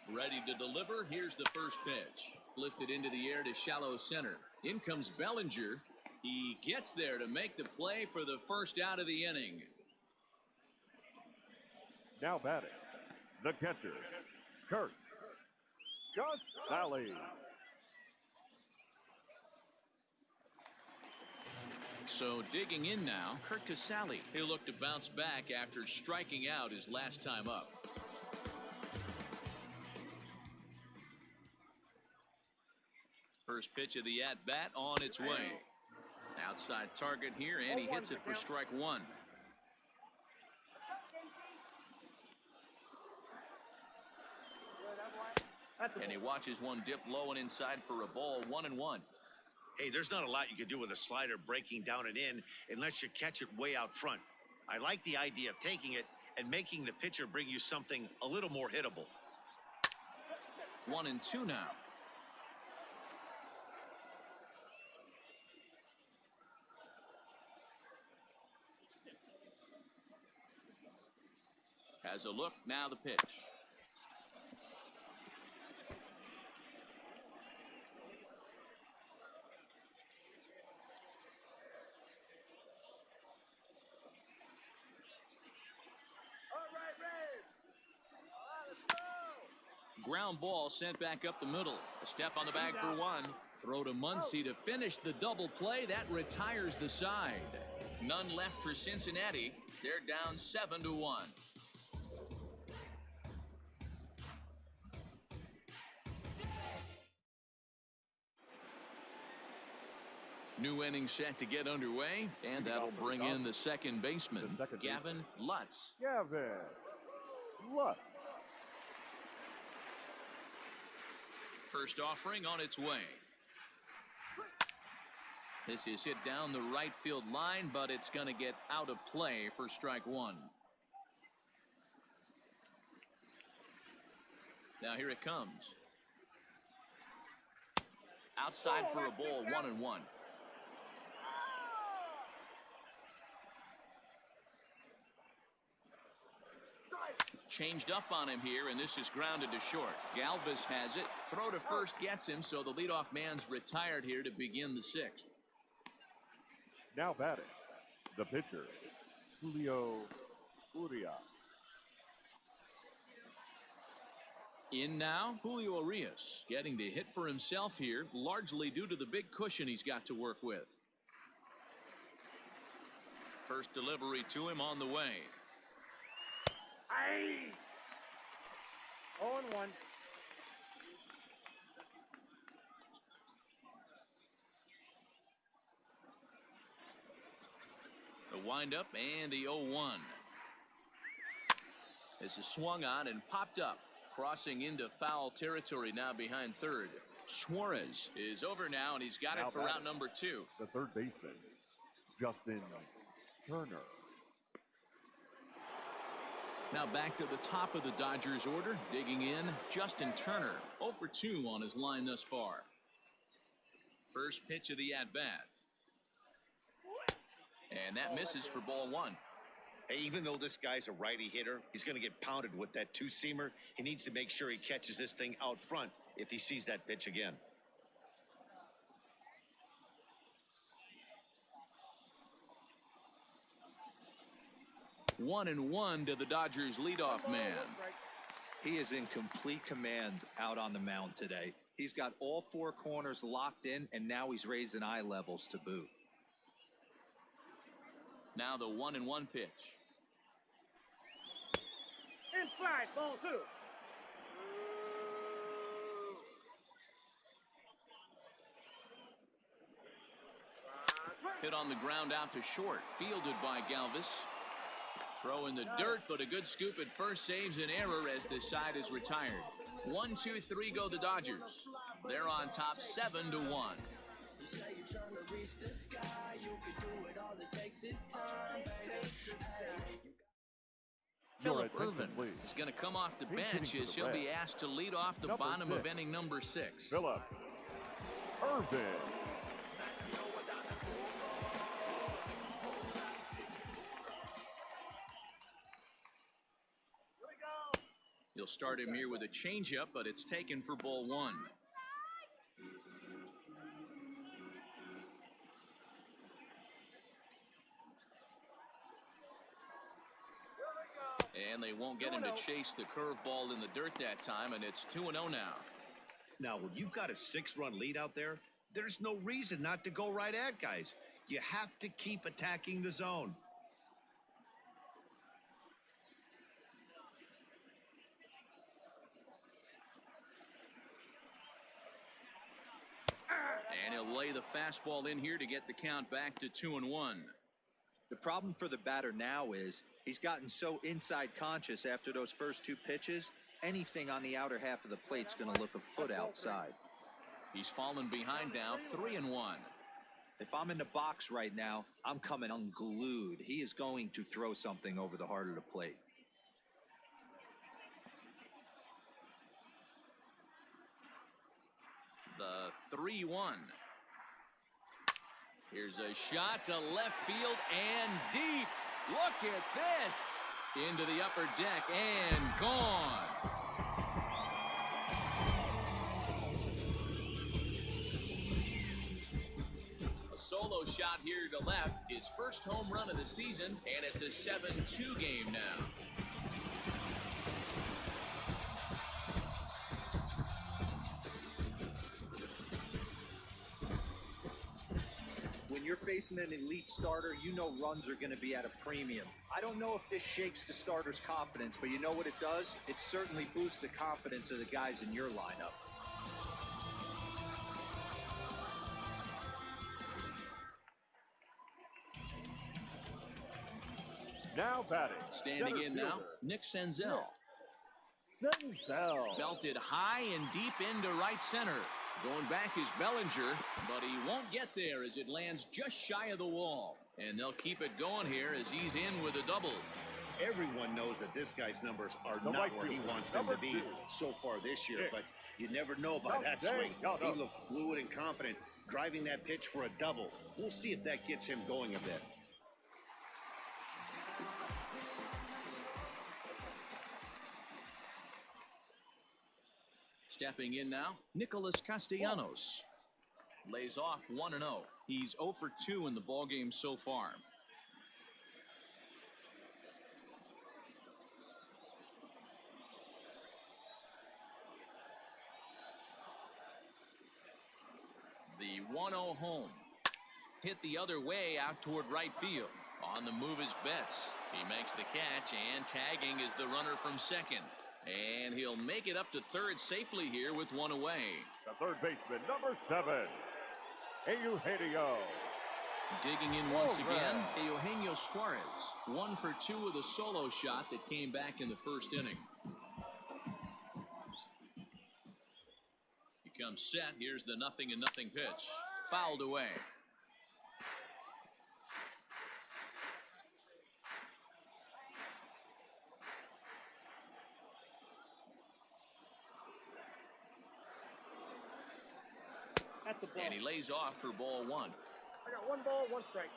Ready to deliver. Here's the first pitch. Lifted into the air to shallow center. In comes Bellinger. He gets there to make the play for the first out of the inning. Now batting, the catcher, Kurt Sally. So digging in now, Kurt Casale. He'll look to bounce back after striking out his last time up. First pitch of the at-bat on its way. Outside target here, and he hits it for strike one. And he watches one dip low and inside for a ball, 1-1. Hey, there's not a lot you can do with a slider breaking down and in unless you catch it way out front. I like the idea of taking it and making the pitcher bring you something a little more hittable. 1-2 now. Has a look, now the pitch. Ground ball sent back up the middle. A step on the bag for one. Throw to Muncy to finish the double play. That retires the side. None left for Cincinnati. They're down 7-1. New inning set to get underway, and that'll bring in the second baseman, Gavin Lutz. Gavin Lutz. First offering on its way. This is hit down the right field line, but it's going to get out of play for strike one. Now here it comes. Outside for a ball, 1-1. Changed up on him here, and this is grounded to short. Galvis has it. Throw to first gets him, so the leadoff man's retired here to begin the sixth. Now batting, the pitcher, Julio Urias. In now, Julio Urias getting to hit for himself here, largely due to the big cushion he's got to work with. First delivery to him on the way. 0-1. The windup and the 0-1. This is swung on and popped up, crossing into foul territory now behind third. Suarez is over now, and he's got it for out number two. The third baseman, Justin Turner. Now back to the top of the Dodgers order, digging in, Justin Turner, 0 for 2 on his line thus far. First pitch of the at-bat. And that misses for ball one. Hey, even though this guy's a righty hitter, he's going to get pounded with that two-seamer. He needs to make sure he catches this thing out front if he sees that pitch again. One and one to the Dodgers leadoff man. He is in complete command out on the mound today. He's got all four corners locked in, and now he's raising eye levels to boot. Now the 1-1 pitch. Inside, ball two. Hit on the ground out to short, fielded by Galvis. Throw in the dirt, but a good scoop at first saves an error as the side is retired. 1, 2, 3 go the Dodgers. They're on top 7-1. You say you're trying to reach the sky, you can do it, all it takes is time, baby. Phillip Ervin is going to come off the bench as he'll be asked to lead off the bottom of inning number 6. Phillip Ervin. You'll start him here with a changeup, but it's taken for ball one. And they won't get him to chase the curveball in the dirt that time, and it's 2-0 now. Now, when you've got a 6-run lead out there, there's no reason not to go right at guys. You have to keep attacking the zone. And he'll lay the fastball in here to get the count back to 2-1. The problem for the batter now is he's gotten so inside conscious after those first 2 pitches. Anything on the outer half of the plate's going to look a foot outside. He's fallen behind now, 3-1. If I'm in the box right now, I'm coming unglued. He is going to throw something over the heart of the plate. The 3-1. Here's a shot to left field and deep. Look at this. Into the upper deck and gone. A solo shot here to left. His first home run of the season, and it's a 7-2 game now. When you're facing an elite starter, you know runs are going to be at a premium. I don't know if this shakes the starter's confidence, but you know what it does? It certainly boosts the confidence of the guys in your lineup. Now batting. Standing in now, Nick Senzel. Belted high and deep into right center. Going back is Bellinger, but he won't get there as it lands just shy of the wall. And they'll keep it going here as he's in with a double. Everyone knows that this guy's numbers are not where he wants them to be so far this year, but you never know about that swing. He looked fluid and confident, driving that pitch for a double. We'll see if that gets him going a bit. Stepping in now, Nicholas Castellanos. Lays off 1-0. He's 0 for 2 in the ballgame so far. The 1-0 home. Hit the other way out toward right field. On the move is Betts. He makes the catch, and tagging is the runner from second. And he'll make it up to third safely here with 1 away. The third baseman, number 7, Eugenio. Digging in once again, Eugenio Suarez. 1 for 2 with a solo shot that came back in the first inning. He comes set. Here's the 0-0 pitch. Fouled away. And he lays off for ball 1. I got 1 ball, 1 strike.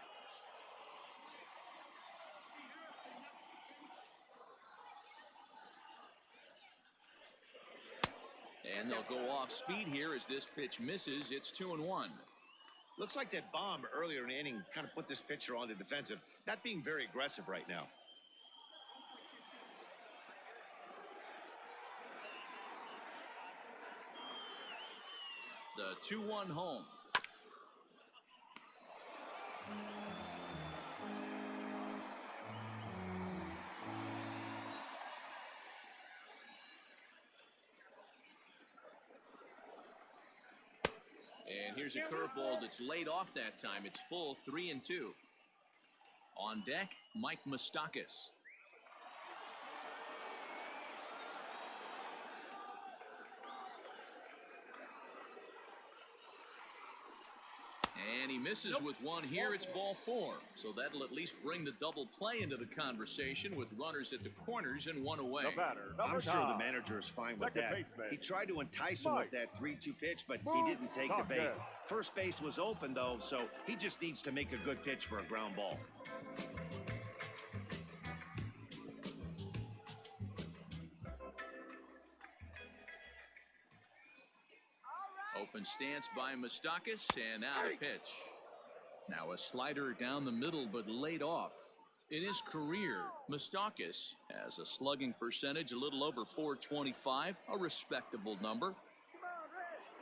And they'll go off speed here as this pitch misses. It's 2-1. Looks like that bomb earlier in the inning kind of put this pitcher on the defensive, not being very aggressive right now. The 2-1 home. And here's a curveball that's laid off that time. It's full, 3-2. On deck, Mike Moustakas. And he misses with one here. It's ball 4. So that'll at least bring the double play into the conversation with runners at the corners and 1 away. The batter, I'm number sure 9, the manager is fine with that. baseman, He tried to entice him with that 3-2 pitch, but he didn't take the bait. First base was open, though, so he just needs to make a good pitch for a ground ball. Open stance by Moustakas, and now the pitch. Now a slider down the middle, but laid off. In his career, Moustakas has a slugging percentage a little over .425, a respectable number.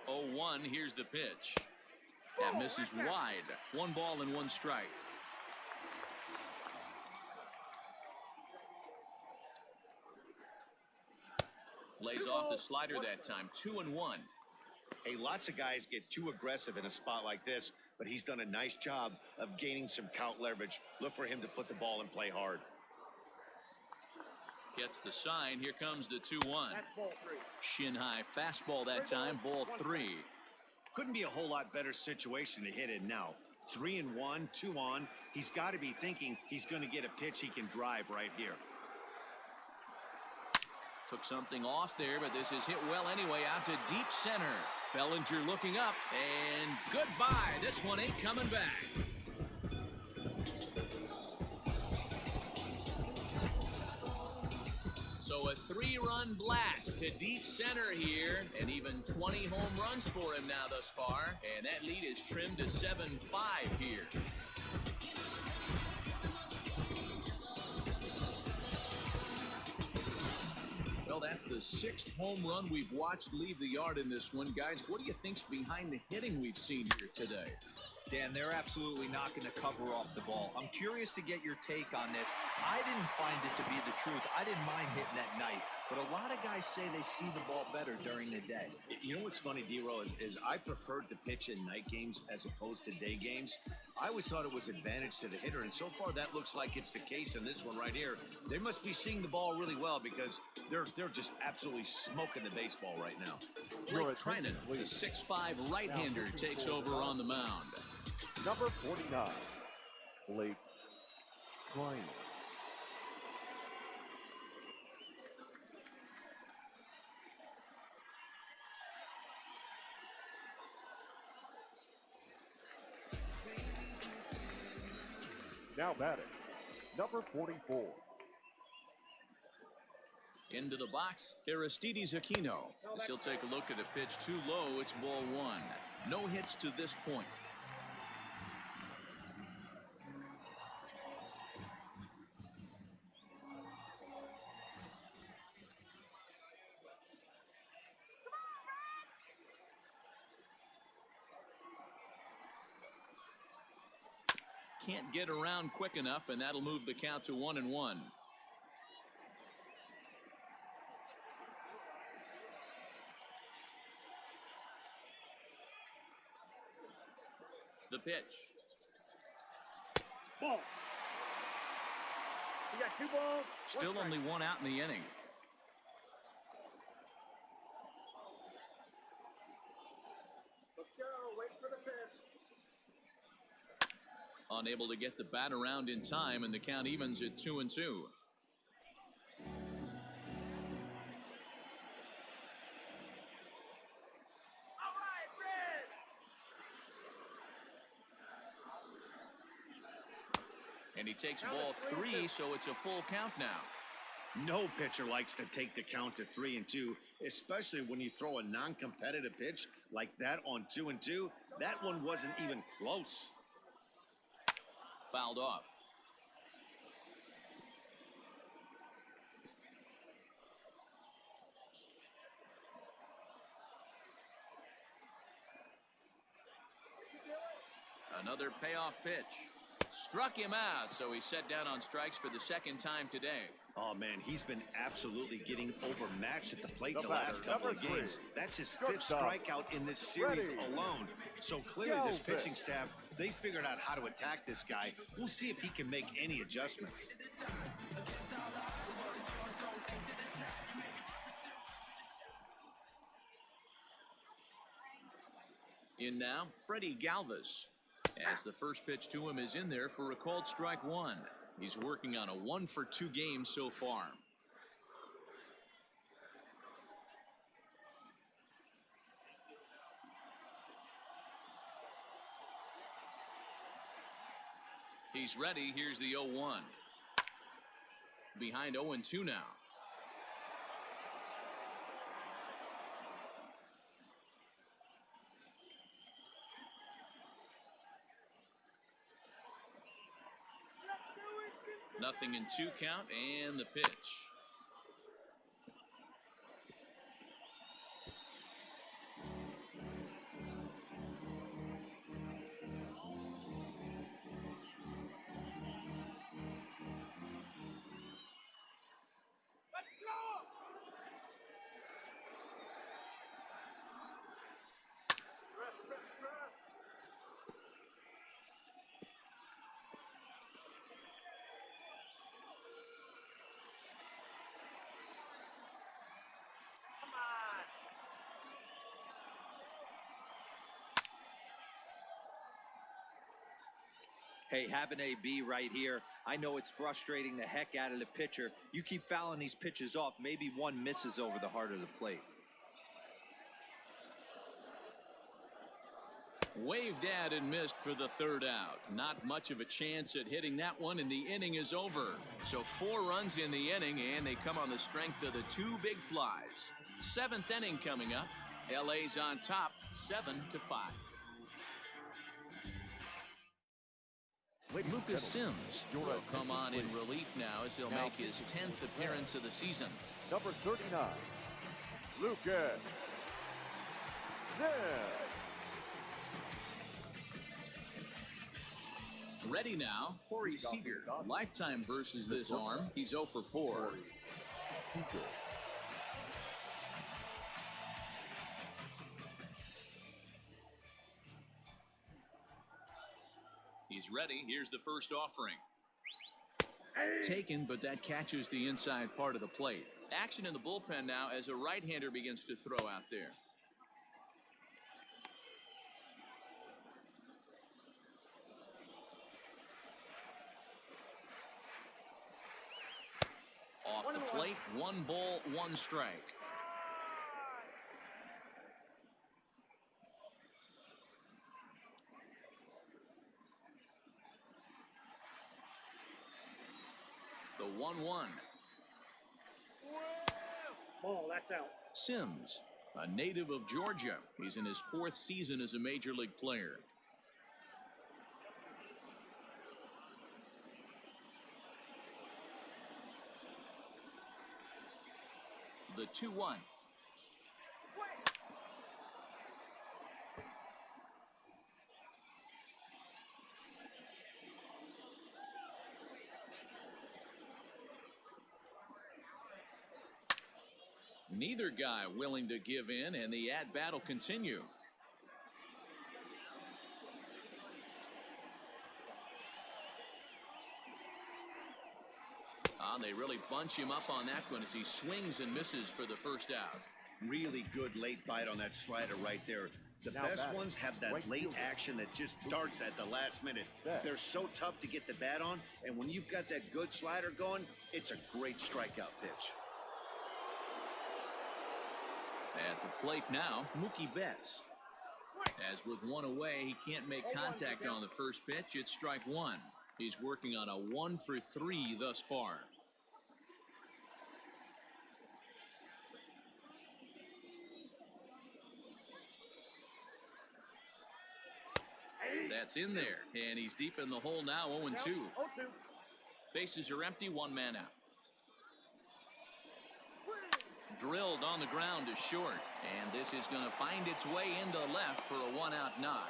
0-1, here's the pitch. That misses wide. 1 ball and 1 strike. Lays off the slider that time. 2-1. Hey, lots of guys get too aggressive in a spot like this, but he's done a nice job of gaining some count leverage. Look for him to put the ball and play hard. Gets the sign. Here comes the 2-1. That's ball 3. Shin high fastball that time. Ball 3. Couldn't be a whole lot better situation to hit in now. 3-1, 2 on. He's got to be thinking he's going to get a pitch he can drive right here. Took something off there, but this is hit well anyway, out to deep center. Bellinger looking up, and goodbye. This one ain't coming back. So a 3-run blast to deep center here, and even 20 home runs for him now thus far, and that lead is trimmed to 7-5 here. Well, that's the 6th home run we've watched leave the yard in this one. Guys, what do you think's behind the hitting we've seen here today? Dan, they're absolutely not going to cover off the ball. I'm curious to get your take on this. I didn't find it to be the truth. I didn't mind hitting at night, but a lot of guys say they see the ball better during the day. You know what's funny, D-Roll, is I preferred to pitch in night games as opposed to day games. I always thought it was advantage to the hitter, and so far that looks like it's the case in this one right here. They must be seeing the ball really well because they're just absolutely smoking the baseball right now. Blake Trinan, the 6'5" right-hander, takes over on the mound. Number 49, Blake Trinan. Now batting, number 44. Into the box, Aristides Aquino. As he'll take a look at the pitch too low, it's ball 1. No hits to this point. Can't get around quick enough, and that'll move the count to 1-1. The pitch. Ball. You got 2 balls. Still only 1 out in the inning. Let's go. Wait for the pitch. Unable to get the bat around in time, and the count evens at 2-2. And he takes ball 3, so it's a full count now. No pitcher likes to take the count to 3-2, especially when you throw a non-competitive pitch like that on 2-2. That one wasn't even close. Fouled off. Another payoff pitch. Struck him out, so he's set down on strikes for the 2nd time today. Oh, man, he's been absolutely getting overmatched at the plate the batter, last couple of number 3. games. That's his Shortstop. 5th strikeout in this series Ready. alone. So clearly this Go, pitching pitch. staff, they figured out how to attack this guy. We'll see if he can make any adjustments. In now, Freddie Galvis, as the first pitch to him is in there for a called strike 1. He's working on a 1-for-2 game so far. He's ready. Here's the 0-1. Behind 0-2 now. 0-2 count and the pitch. Hey, have an AB right here. I know it's frustrating the heck out of the pitcher. You keep fouling these pitches off, maybe one misses over the heart of the plate. Waved at and missed for the third out. Not much of a chance at hitting that one, and the inning is over. So 4 runs in the inning, and they come on the strength of the 2 big flies. 7th inning coming up. LA's on top, 7-5. Lucas Sims will come on in relief now as he'll make his 10th appearance of the season. Number 39, Lucas Sims. Ready now, Corey Seager. Lifetime versus this arm. He's 0 for 4. He's ready. Here's the first offering. Taken, but that catches the inside part of the plate. Action in the bullpen now as a right-hander begins to throw out there. Off the plate, 1 ball, 1 strike. The 1-1. Ball, that's out. Sims, a native of Georgia. He's in his 4th season as a major league player. The 2-1. Neither guy willing to give in, and the at-bat will continue. They really bunch him up on that one as he swings and misses for the first out. Really good late bite on that slider right there. The best ones have that late action that just darts at the last minute. They're so tough to get the bat on, and when you've got that good slider going, it's a great strikeout pitch. At the plate now, Mookie Betts. As with 1 away, he can't make contact on the first pitch. It's strike 1. He's working on a 1 for 3 thus far. That's in there, and he's deep in the hole now, 0-2. Bases are empty, 1 man out. Drilled on the ground to short, and this is going to find its way into left for a 1-out knock.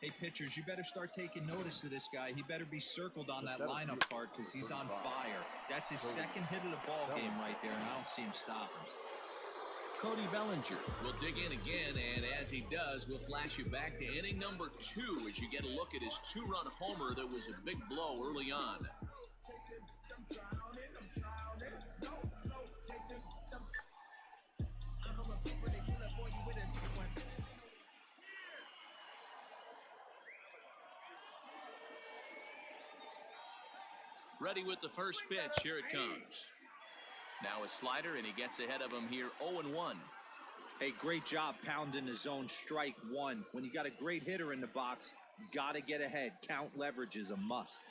Hey, pitchers, you better start taking notice of this guy. He better be circled on that lineup card because he's on fire. That's his 2nd hit of the ball game right there, and I don't see him stopping. Cody Bellinger will dig in again, and as he does, we'll flash you back to inning number 2 as you get a look at his 2-run homer that was a big blow early on. Ready with the first pitch. Here it comes. Now a slider, and he gets ahead of him here, 0-1. Hey, great job pounding his own strike 1. When you got a great hitter in the box, got to get ahead. Count leverage is a must.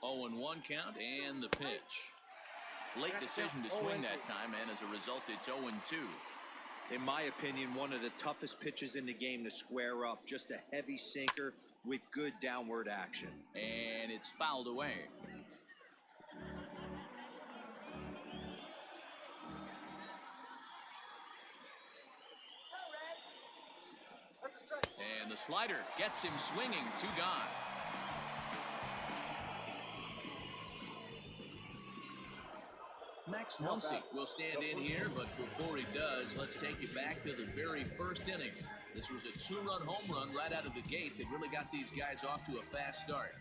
Oh, 0-1 count and the pitch. Late decision to swing that time, and as a result, it's 0-2. In my opinion, one of the toughest pitches in the game to square up. Just a heavy sinker with good downward action. And it's fouled away. And the slider gets him swinging. 2 gone. Max Muncy will stand in here, but before he does, let's take you back to the very first inning. This was a 2-run home run right out of the gate that really got these guys off to a fast start.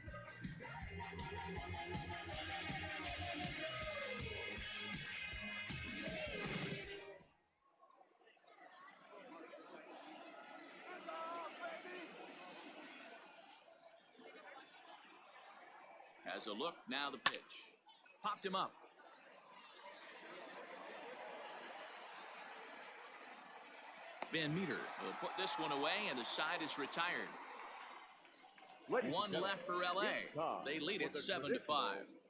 Has a look, now the pitch. Popped him up. Van Meter will put this one away, and the side is retired. One left for LA. They lead it 7-5.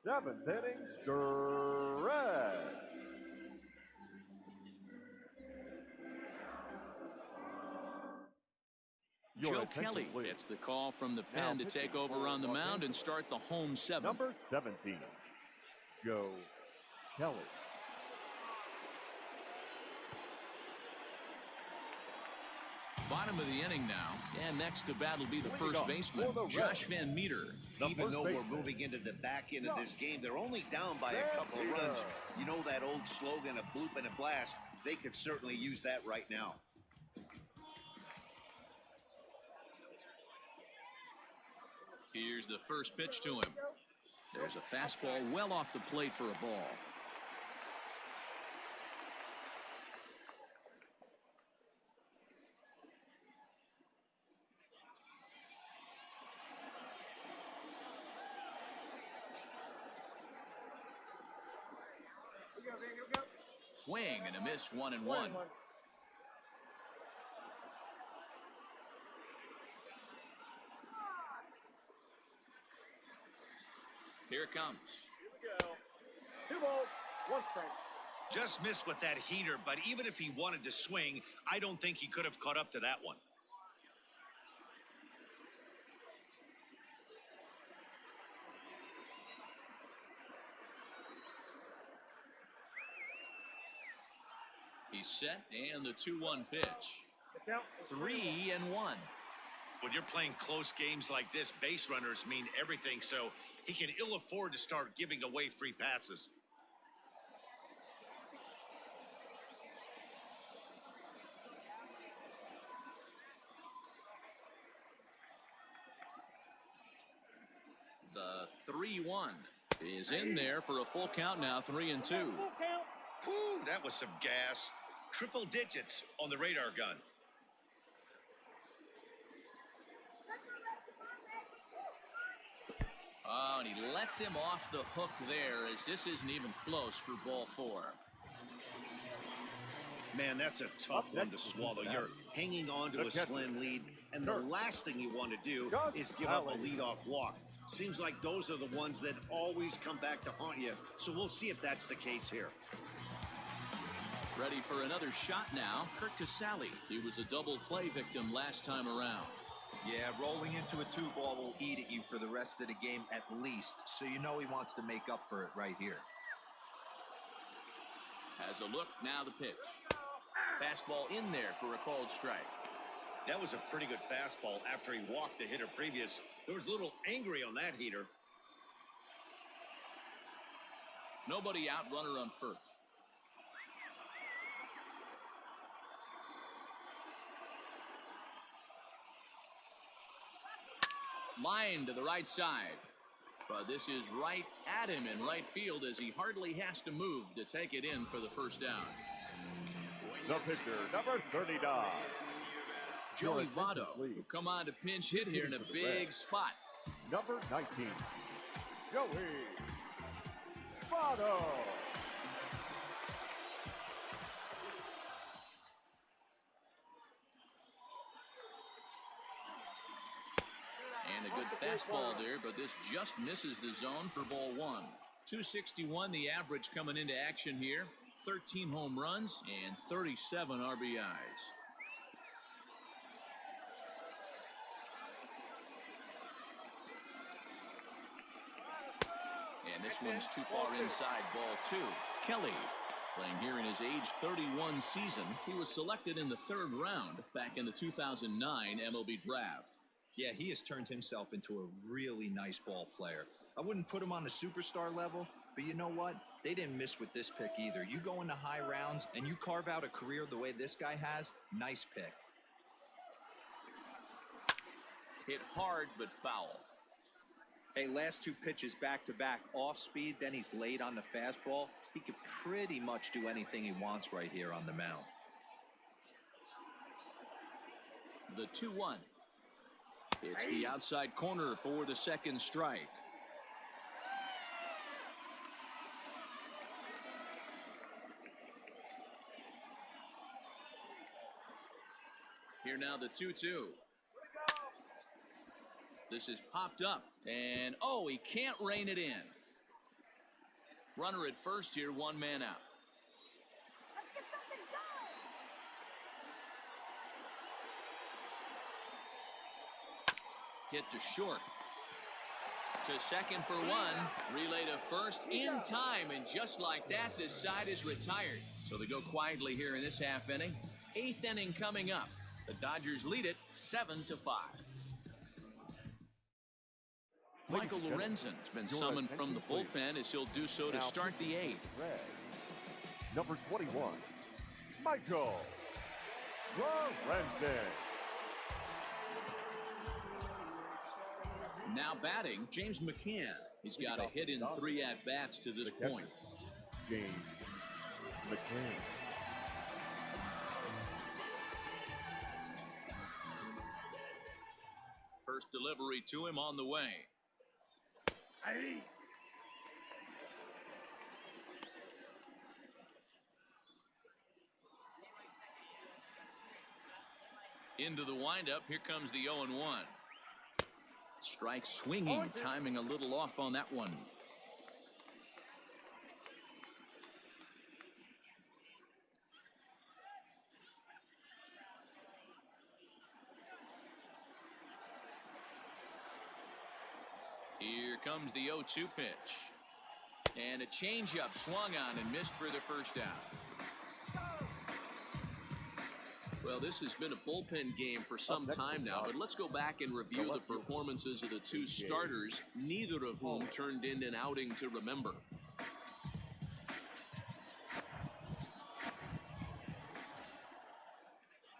7th inning stretch. Joe Kelly gets the call from the pen to take over on the mound and start the home 7th. Number 17, Joe Kelly. Bottom of the inning now, and next to bat will be the first baseman, Josh Van Meter. Even though we're moving into the back end of this game, they're only down by a couple of runs. You know that old slogan, a bloop and a blast. They could certainly use that right now. Here's the first pitch to him. There's a fastball well off the plate for a ball. Swing and a miss, 1-1. Here it comes. Here we go. 2 balls, 1 strike. Just missed with that heater, but even if he wanted to swing, I don't think he could have caught up to that one. He's set, and the 2-1 pitch. 3-1. When you're playing close games like this, base runners mean everything, so he can ill afford to start giving away free passes. The 3-1 is in there for a full count now, 3-2. Whew, that was some gas. Triple digits on the radar gun. Oh, and he lets him off the hook there, as this isn't even close for ball 4. Man, that's a tough one to swallow. You're hanging on to a slim lead, and the last thing you want to do is give up a leadoff walk. Seems like those are the ones that always come back to haunt you, so we'll see if that's the case here. Ready for another shot now, Kurt Casale. He was a double play victim last time around. Yeah, rolling into a 2-ball will eat at you for the rest of the game at least, so you know he wants to make up for it right here. Has a look, now the pitch. Fastball in there for a called strike. That was a pretty good fastball after he walked the hitter previous. There was a little angry on that heater. Nobody out, runner on first. Line to the right side. But this is right at him in right field as he hardly has to move to take it in for the first down. The pitcher, number 39. Joey Votto will come on to pinch hit here in a big spot. Number 19, Joey Votto. And a good fastball there, but this just misses the zone for ball 1. 261 the average coming into action here. 13 home runs and 37 RBIs. And this one's too far inside, ball 2. Kelly, playing here in his age 31 season. He was selected in the 3rd round back in the 2009 MLB draft. Yeah, he has turned himself into a really nice ball player. I wouldn't put him on the superstar level, but you know what? They didn't miss with this pick either. You go into high rounds and you carve out a career the way this guy has, nice pick. Hit hard but foul. Hey, last 2 pitches back-to-back, off speed, then he's laid on the fastball. He could pretty much do anything he wants right here on the mound. The 2-1. It's the outside corner for the 2nd strike. Here now the 2-2. This is popped up, and oh, he can't rein it in. Runner at first here, 1 man out. Hit to short. To second for 1. Relay to first in time, and just like that, this side is retired. So they go quietly here in this half inning. 8th inning coming up. The Dodgers lead it 7-5. Michael Lorenzen's been summoned from the bullpen as he'll do so to start the 8th. Red, number 21, Michael Lorenzen. Now batting, James McCann. He's got a hit in 3 at-bats to this point. James McCann. First delivery to him on the way. Into the windup. Here comes the 0-1. Strike swinging, timing a little off on that one. Here comes the 0-2 pitch. And a changeup swung on and missed for the first out. Well, this has been a bullpen game for some time now, but let's go back and review the performances of the 2 starters, neither of whom turned in an outing to remember.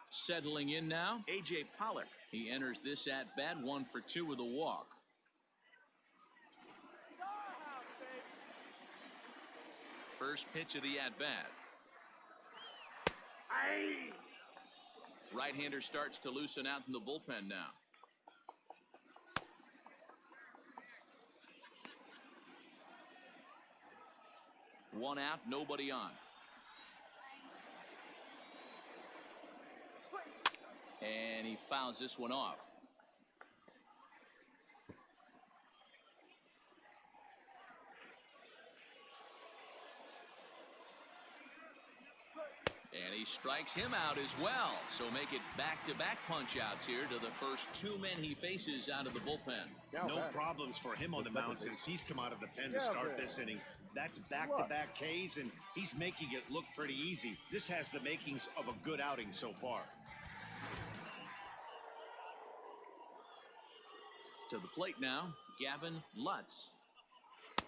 Settling in now, A.J. Pollock. He enters this at-bat 1 for 2 with a walk. First pitch of the at-bat. Right-hander starts to loosen out in the bullpen now. One out, nobody on. And he fouls this one off. And he strikes him out as well. So make it back-to-back punch-outs here to the first 2 men he faces out of the bullpen. No problems for him on the mound since he's come out of the pen to start this inning. That's back-to-back Ks, and he's making it look pretty easy. This has the makings of a good outing so far. To the plate now, Gavin Lutz.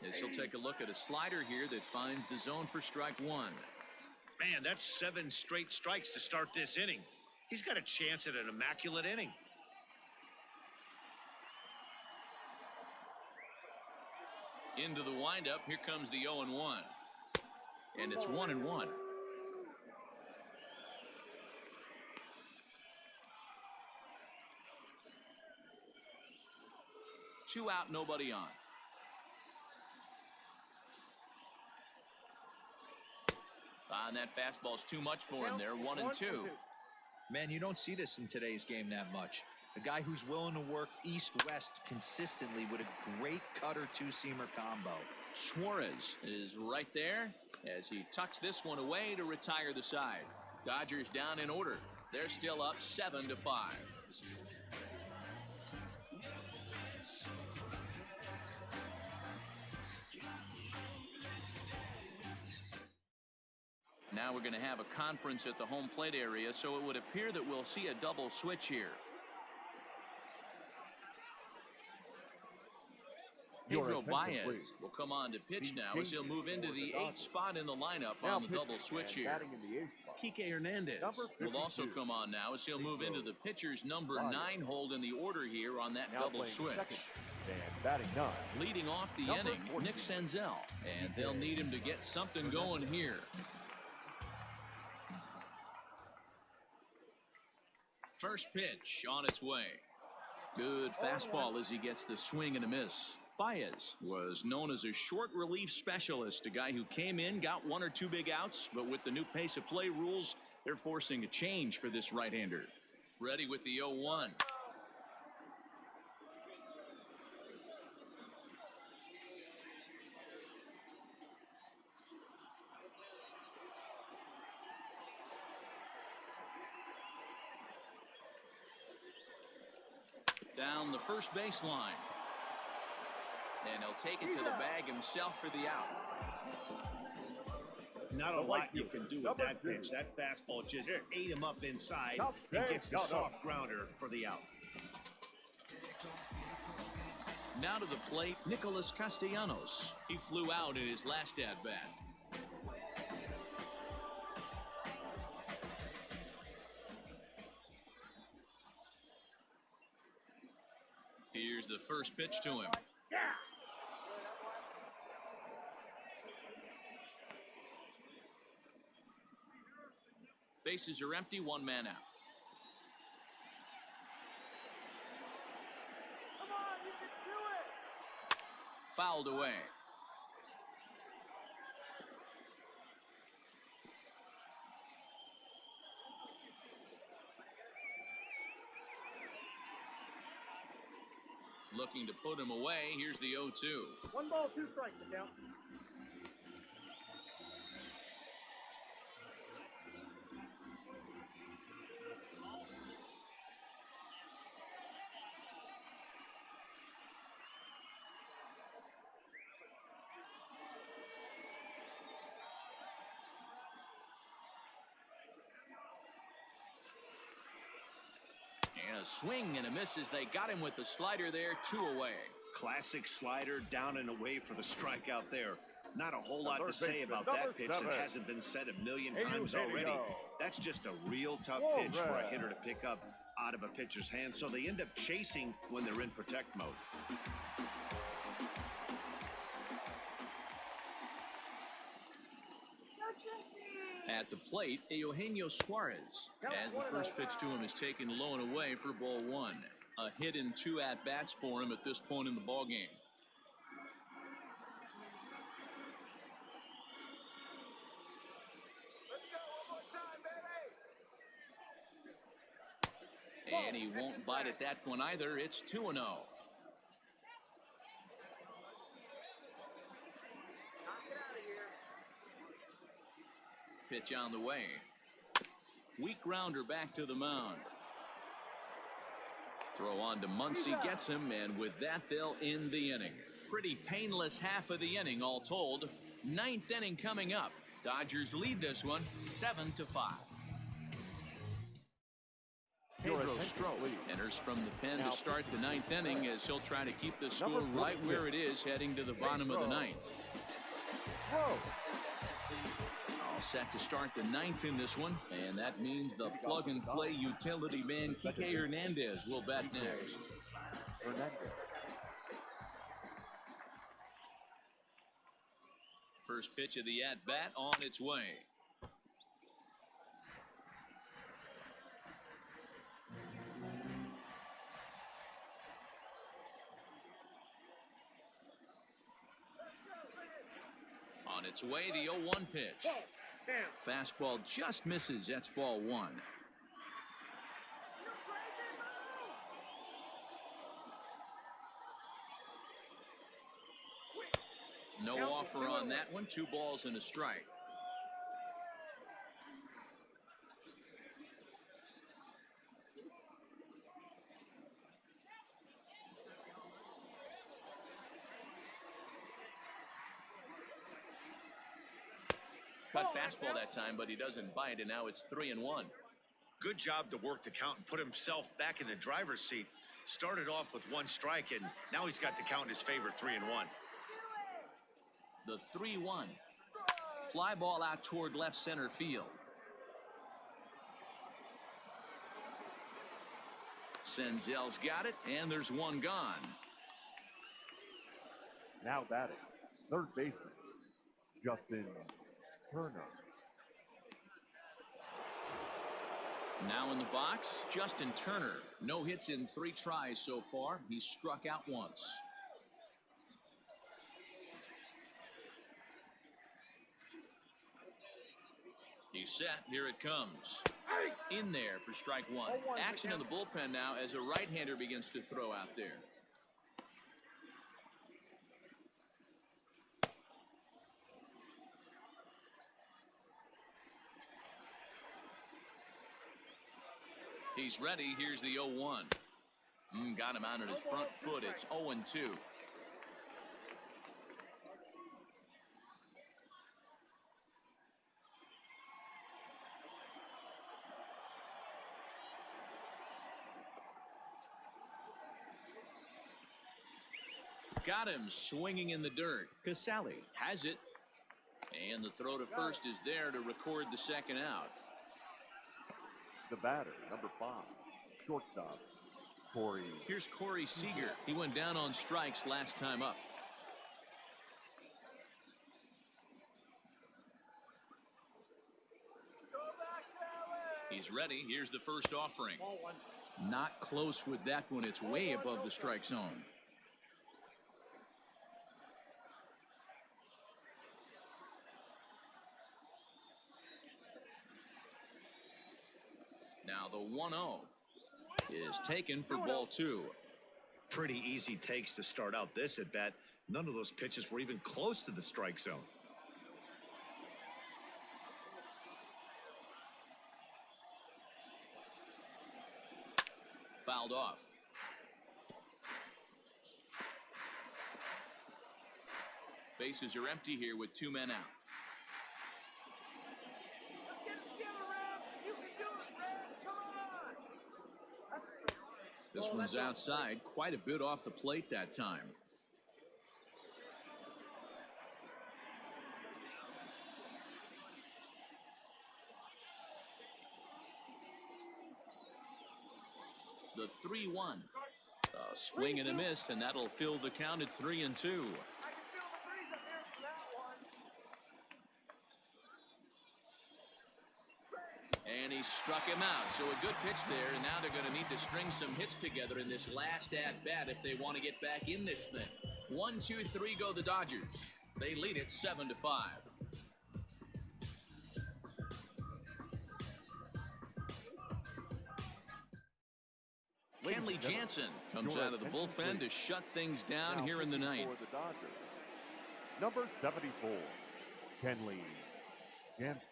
As he'll take a look at a slider here that finds the zone for strike 1. Man, that's 7 straight strikes to start this inning. He's got a chance at an immaculate inning. Into the windup, here comes the 0-1. And it's 1-1. Two out, nobody on. And that fastball's too much for him there. 1-2. Man, you don't see this in today's game that much. A guy who's willing to work east-west consistently with a great cutter 2-seamer combo. Suarez is right there as he tucks this one away to retire the side. Dodgers down in order. They're still up 7-5. Now we're going to have a conference at the home plate area, so it would appear that we'll see a double switch here. Pedro Baez will come on to pitch now as he'll move into the 8th spot in the lineup on the double switch here. Kike Hernandez will also come on now as he'll move into the pitcher's number 9 hold in the order here on that double switch. And batting 9. Leading off the inning, Nick Senzel, and they'll need him to get something going here. First pitch on its way. Good fastball as he gets the swing and a miss. Baez was known as a short relief specialist, a guy who came in, got 1 or 2 big outs, but with the new pace of play rules, they're forcing a change for this right-hander. Ready with the 0-1. Down the first baseline. And he'll take it to the bag himself for the out. Not a lot you can do with that pitch. That fastball just ate him up inside and gets the soft grounder for the out. Now to the plate, Nicholas Castellanos. He flew out in his last at-bat. Here's the first pitch to him. Bases are empty, 1 man out. Come on, you can do it. Fouled away. Looking to put him away. Here's the 0-2. 1 ball, 2 strikes to count. And a swing and a miss as they got him with the slider there, 2 away. Classic slider down and away for the strikeout there. Not a whole lot to say about that pitch that hasn't been said a million times already. That's just a real tough pitch for a hitter to pick up out of a pitcher's hand, so they end up chasing when they're in protect mode. At the plate, Eugenio Suarez, as the first pitch to him is taken low and away for ball 1. A hit in 2 at-bats for him at this point in the ballgame. And he won't bite at that one either. It's 2-0. Pitch on the way. Weak grounder back to the mound. Throw on to Muncy, gets him, and with that they'll end the inning. Pretty painless half of the inning all told. 9th inning coming up. Dodgers lead this one 7-5. Pedro Strop enters from the pen to start the 9th inning as he'll try to keep the score right where it is heading to the bottom of the 9th. All set to start the 9th in this one, and that means the plug-and-play utility man Kike Hernandez will bat next. First pitch of the at-bat on its way. On its way, the 0-1 pitch. Fastball just misses. That's ball 1. No offer on that one. 2 balls and a strike. Cut fastball that time, but he doesn't bite, and now it's 3-1. Good job to work the count and put himself back in the driver's seat. Started off with 1 strike, and now he's got the count in his favor, 3-1. The 3-1. Fly ball out toward left center field. Senzel's got it, and there's 1 gone. Now batting, third baseman, Justin Turner. Now in the box, Justin Turner. No hits in 3 tries so far. He's struck out once. He's set. Here it comes. In there for strike 1. Action in the bullpen now as a right-hander begins to throw out there. He's ready. Here's the 0-1. Got him out on his front foot. It's 0-2. Got him swinging in the dirt. Casale has it. And the throw to first is there to record the second out. The batter, number 5, shortstop, Corey. Here's Corey Seager. He went down on strikes last time up. He's ready. Here's the first offering. Not close with that one. It's way above the strike zone. Now the 1-0 is taken for ball 2. Pretty easy takes to start out this at bat. None of those pitches were even close to the strike zone. Fouled off. Bases are empty here with 2 men out. This one's outside, quite a bit off the plate that time. The 3-1. A swing and a miss, and that'll fill the count at 3-2. And he struck him out. So a good pitch there, and now they're going to need to string some hits together in this last at-bat if they want to get back in this thing. 1, 2, 3 go the Dodgers. They lead it 7-5. Kenley Jansen comes out of the bullpen to shut things down here in the ninth. For the Dodgers, number 74, Kenley Jansen.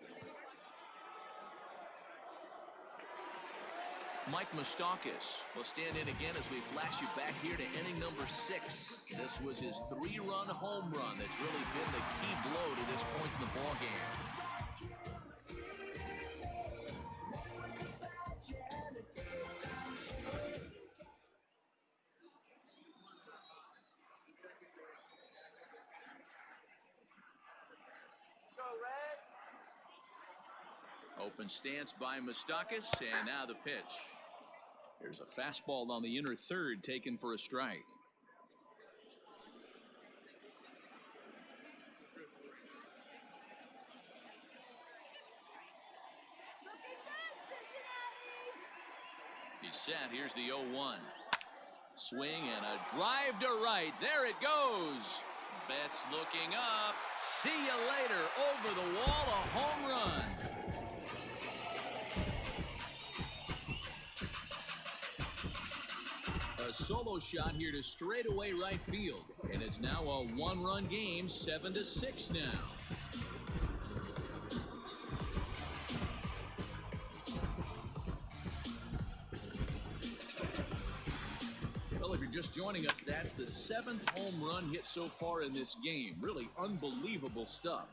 Mike Moustakas will stand in again as we flash you back here to inning number 6. This was his 3-run home run that's really been the key blow to this point in the ballgame. Open stance by Moustakas, and now the pitch. There's a fastball on the inner third taken for a strike. He's set. Here's the 0-1. Swing and a drive to right. There it goes. Betts looking up. See you later. Over the wall, a home run. A A solo shot here to straightaway right field. And it's now a one-run game, 7-6 now. Well, if you're just joining us, that's the 7th home run hit so far in this game. Really unbelievable stuff.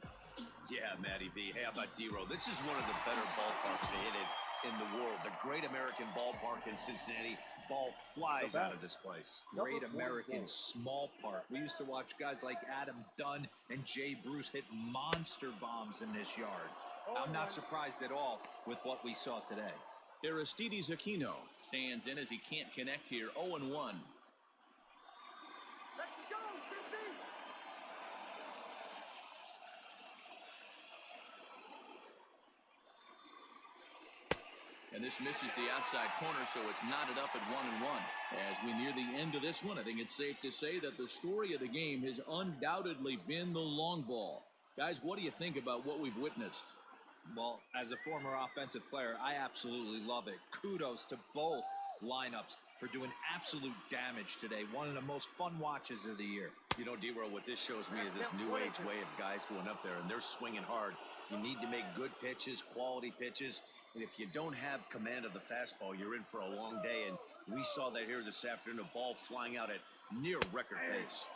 Yeah, Matty B. Hey, how about D-Row? This is one of the better ballparks to hit it in the world. The Great American Ballpark in Cincinnati. Ball flies out of this place. Great American small park. We used to watch guys like Adam Dunn and Jay Bruce hit monster bombs in this yard. I'm not surprised at all with what we saw today. Aristides Aquino stands in as he can't connect here. 0-1. And this misses the outside corner, so it's knotted up at 1-1. As we near the end of this one, I think it's safe to say that the story of the game has undoubtedly been the long ball. Guys, what do you think about what we've witnessed? Well, as a former offensive player, I absolutely love it. Kudos to both lineups for doing absolute damage today. One of the most fun watches of the year. You know, D-Row, what this shows me is this new age way of guys going up there, and they're swinging hard. You need to make good pitches, quality pitches. And if you don't have command of the fastball, you're in for a long day. And we saw that here this afternoon, a ball flying out at near record pace.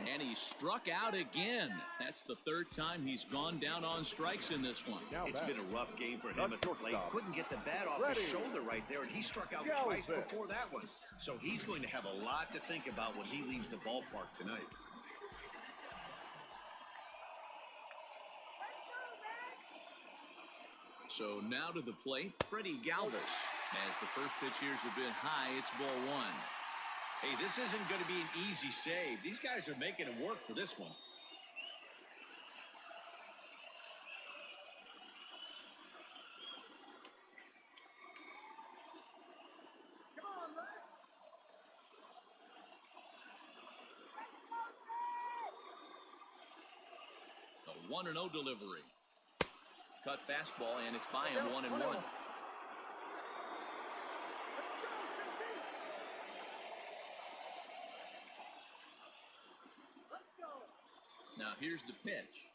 And he struck out again. That's the 3rd time he's gone down on strikes in this one. It's been a rough game for him at the plate. Couldn't get the bat off his shoulder right there, and he struck out twice before that one. So he's going to have a lot to think about when he leaves the ballpark tonight. So now to the plate, Freddie Galvis. As the first pitch here's a bit high, it's ball 1. Hey, this isn't going to be an easy save. These guys are making it work for this one. The 1-0 delivery. Cut fastball, and it's by him 1-1. Now here's the pitch.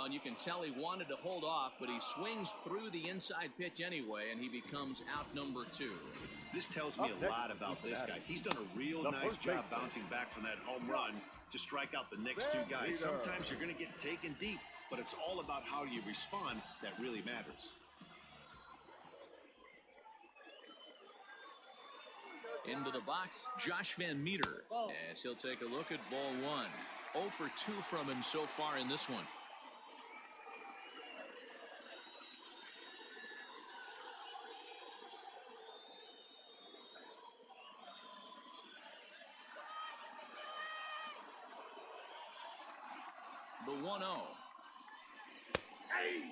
And you can tell he wanted to hold off, but he swings through the inside pitch anyway, and he becomes out number 2. This tells me a lot about this guy. He's done a real nice job bouncing back from that home run to strike out the next 2 guys. Sometimes you're going to get taken deep, but it's all about how you respond that really matters. Into the box, Josh Van Meter, as he'll take a look at ball 1. 0 for 2 from him so far in this one. The 1-0. Hey!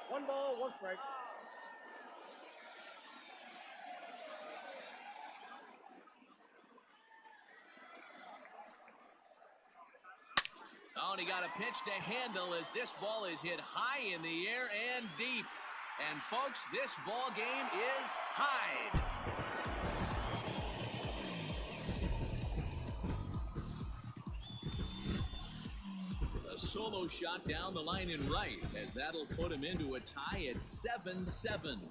1 ball, 1 strike. Oh, and he got a pitch to handle as this ball is hit high in the air and deep. And folks, this ball game is tied. A solo shot down the line in right, as that'll put him into a tie at 7-7.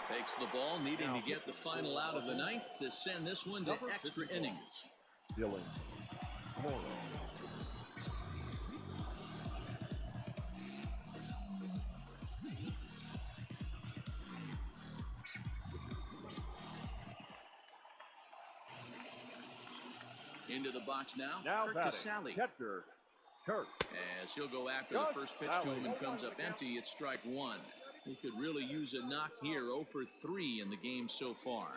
Takes the ball, needing to get the final out of the ninth to send this one to extra innings. Dylan Morrow. Into the box now. Now Kirk batting, Casale. catcher, Kirk. As he'll go after the first pitch to him and comes up empty. It's strike one. He could really use a knock here. 0 for 3 in the game so far.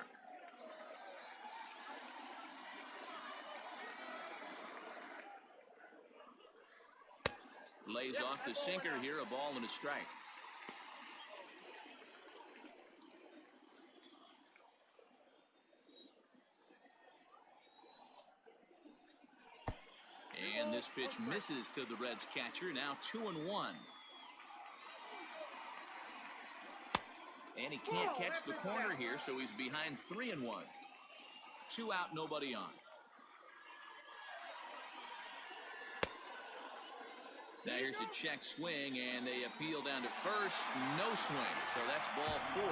Lays off the sinker here. A ball and a strike. And this pitch misses to the Reds catcher. Now 2-1. And he can't catch the corner here, so he's behind 3-1. 2 out, nobody on. Now here's a check swing, and they appeal down to first. No swing, so that's ball 4.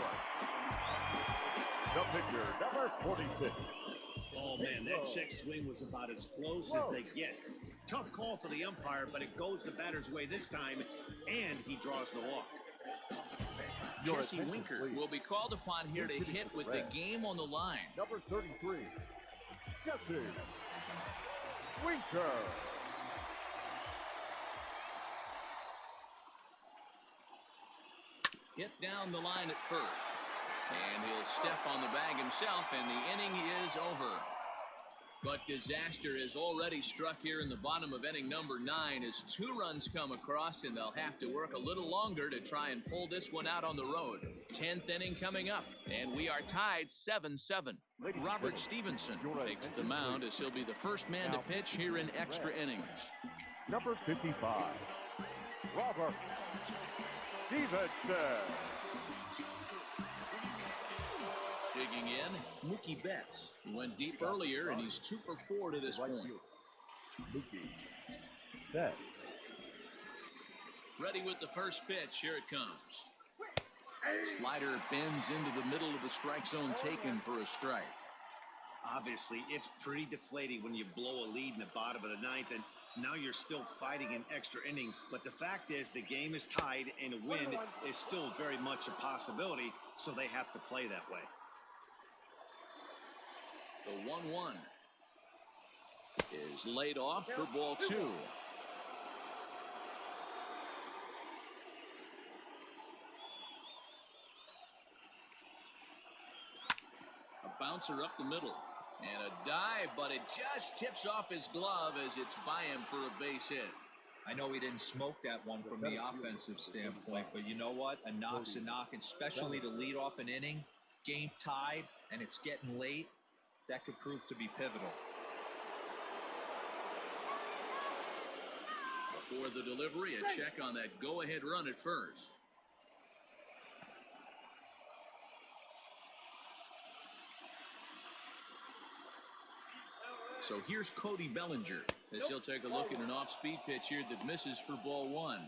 The pitcher, number 46. Oh, man, that check swing was about as close as they get. Tough call for the umpire, but it goes the batter's way this time, and he draws the walk. Jesse Winker will be called upon here to hit with the game on the line. Number 33, Jesse Winker. Hit down the line at first. And he'll step on the bag himself, and the inning is over. But disaster has already struck here in the bottom of inning number 9 as 2 runs come across, and they'll have to work a little longer to try and pull this one out on the road. 10th inning coming up, and we are tied 7-7. Robert Stevenson takes the mound as he'll be the first man to pitch here in extra innings. Number 55, Robert Stevenson. Digging in, Mookie Betts. He went deep earlier, and he's 2 for 4 to this point. Mookie Betts. Ready with the first pitch. Here it comes. Slider bends into the middle of the strike zone, taken for a strike. Obviously, it's pretty deflating when you blow a lead in the bottom of the 9th, and now you're still fighting in extra innings. But the fact is, the game is tied, and a win is still very much a possibility, so they have to play that way. The 1-1 is laid off for ball 2. A bouncer up the middle. And a dive, but it just tips off his glove as it's by him for a base hit. I know he didn't smoke that one from the offensive standpoint, but you know what? A knock's a knock, especially to lead off an inning, game tied, and it's getting late. That could prove to be pivotal. Before the delivery, a check on that go-ahead run at first. So here's Cody Bellinger as he'll take a look at an off-speed pitch here that misses for ball 1.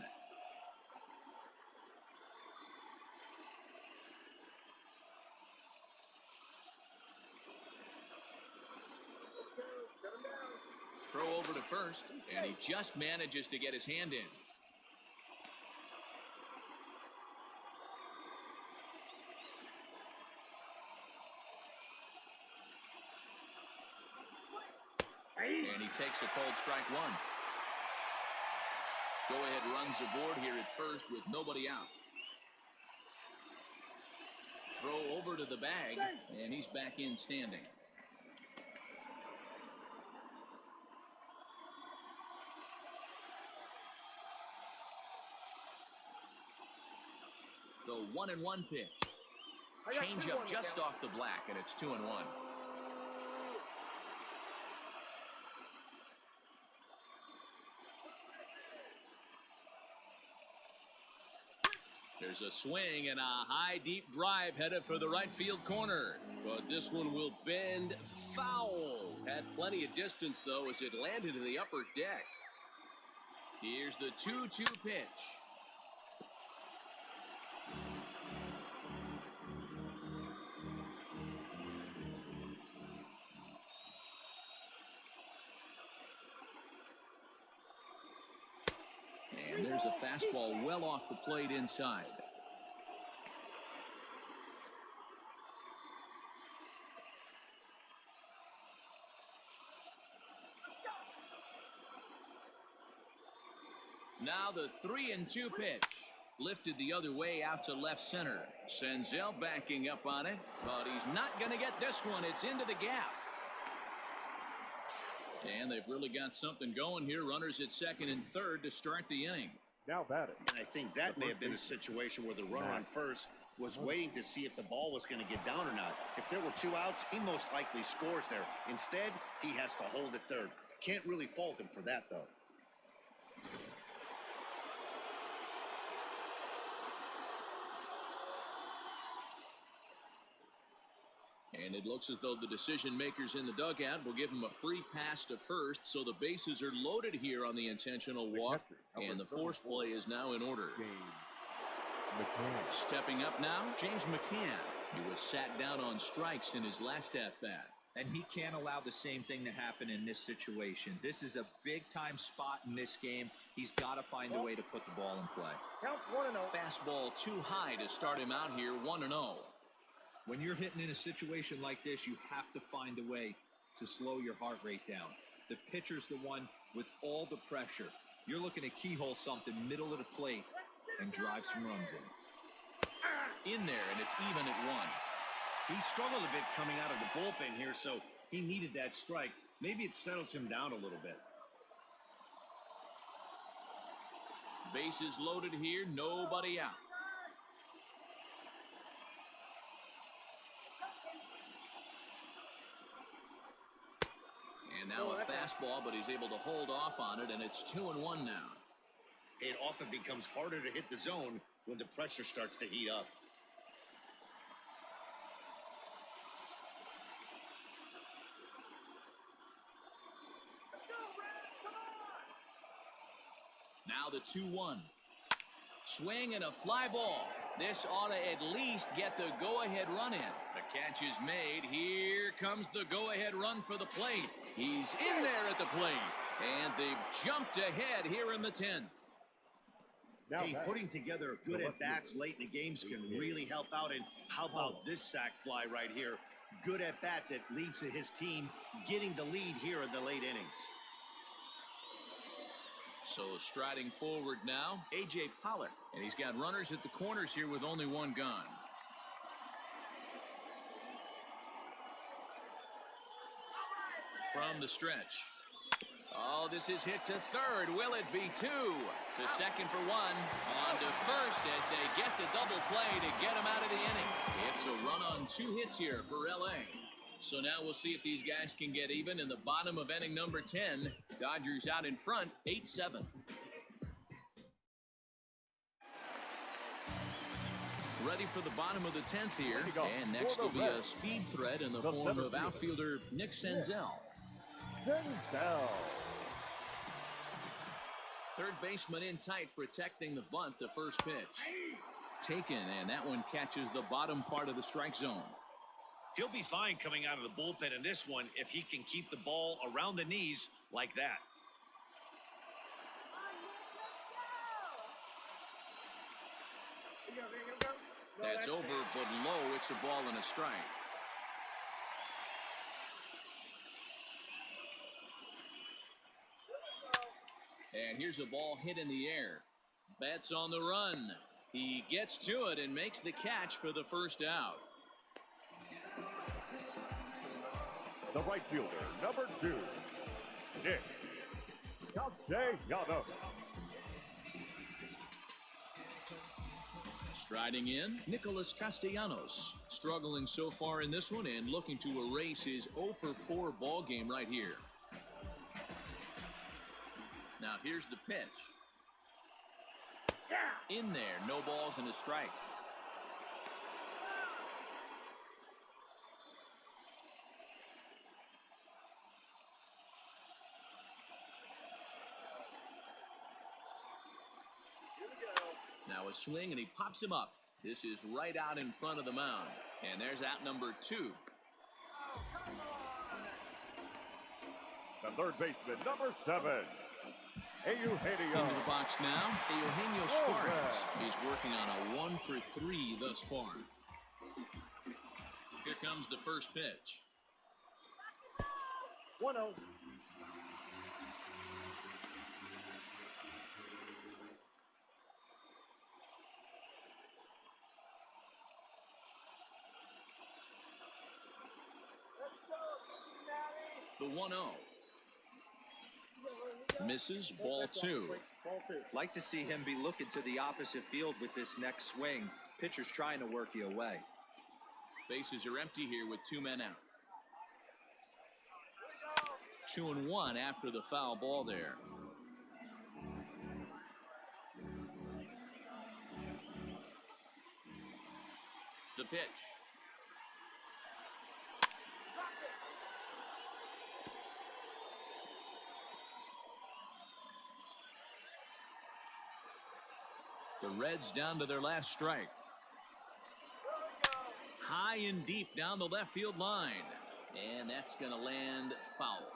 Throw over to first, and he just manages to get his hand in. And he takes a cold strike 1. Go-ahead runs aboard here at first with nobody out. Throw over to the bag, and he's back in standing. The 1-1 pitch. Change up just off the black, and it's 2-1. There's a swing and a high deep drive headed for the right field corner. But this one will bend foul. Had plenty of distance, though, as it landed in the upper deck. Here's the 2-2 pitch. And there's a fastball well off the plate inside. Now the 3-2 pitch. Lifted the other way out to left center. Senzel backing up on it, but he's not going to get this one. It's into the gap. And they've really got something going here. Runners at second and third to start the inning. Now batting. And I think that may have been a situation where the runner on first was waiting to see if the ball was going to get down or not. If there were 2 outs, he most likely scores there. Instead, he has to hold at third. Can't really fault him for that, though. And it looks as though the decision makers in the dugout will give him a free pass to first, so the bases are loaded here on the intentional walk, and the force play is now in order. Stepping up now, James McCann. He was sat down on strikes in his last at-bat. And he can't allow the same thing to happen in this situation. This is a big-time spot in this game. He's got to find a way to put the ball in play. Count 1-0. Fastball too high to start him out here, 1-0. When you're hitting in a situation like this, you have to find a way to slow your heart rate down. The pitcher's the one with all the pressure. You're looking to keyhole something middle of the plate and drive some runs in there, and it's even at 1. He struggled a bit coming out of the bullpen here, so he needed that strike. Maybe it settles him down a little bit. Bases loaded here, nobody out. And now a fastball, but he's able to hold off on it, and it's 2-1 now. It often becomes harder to hit the zone when the pressure starts to heat up. Now the 2-1. Swing and a fly ball. This ought to at least get the go-ahead run in. The catch is made. Here comes the go-ahead run for the plate. He's in there at the plate. And they've jumped ahead here in the 10th. Hey, putting together good at-bats late in the games can really help out. And how about this sac fly right here? Good at-bat that leads to his team getting the lead here in the late innings. So striding forward now, A.J. Pollock. And he's got runners at the corners here with only one gone. From the stretch. Oh, this is hit to third. Will it be 2? To second for 1. On to first as they get the double play to get him out of the inning. It's a run on 2 hits here for L.A. So now we'll see if these guys can get even in the bottom of inning number 10. Dodgers out in front, 8-7. Ready for the bottom of the 10th here. And next will be a speed threat in the form of outfielder Nick Senzel. Third baseman in tight, protecting the bunt, the first pitch. Taken, and that one catches the bottom part of the strike zone. He'll be fine coming out of the bullpen in this one if he can keep the ball around the knees like that. That's over, but low. It's a ball and a strike. And here's a ball hit in the air. Betts on the run. He gets to it and makes the catch for the first out. The right fielder, number 2, Nick Castellanos. Striding in, Nicholas Castellanos. Struggling so far in this one and looking to erase his 0-for-4 ball game right here. Now here's the pitch. In there, no balls and a strike. Now a swing, and he pops him up. This is right out in front of the mound. And there's out number 2. The third baseman, number 7, Eugenio. Into the box now, Eugenio Suarez. He's working on a 1-for-3 thus far. Here comes the first pitch. 1-0. The 1-0. Misses, ball 2. Like to see him be looking to the opposite field with this next swing. Pitcher's trying to work you away. Bases are empty here with 2 men out. 2-1 after the foul ball there. The pitch. The Reds down to their last strike. High and deep down the left field line. And that's going to land foul.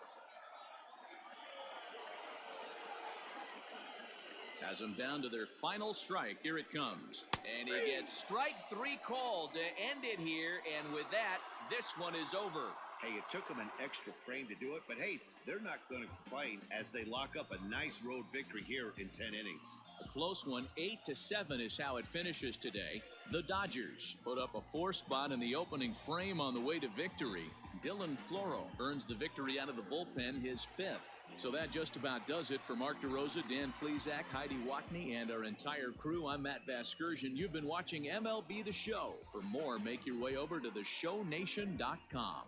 Has them down to their final strike. Here it comes. And he gets strike 3 called to end it here. And with that, this one is over. Hey, it took them an extra frame to do it, but hey, they're not going to complain as they lock up a nice road victory here in 10 innings. A close one, 8-7 is how it finishes today. The Dodgers put up a 4 spot in the opening frame on the way to victory. Dylan Floro earns the victory out of the bullpen, his 5th. So that just about does it for Mark DeRosa, Dan Plesac, Heidi Watney, and our entire crew. I'm Matt Vasgersian. You've been watching MLB The Show. For more, make your way over to theshownation.com.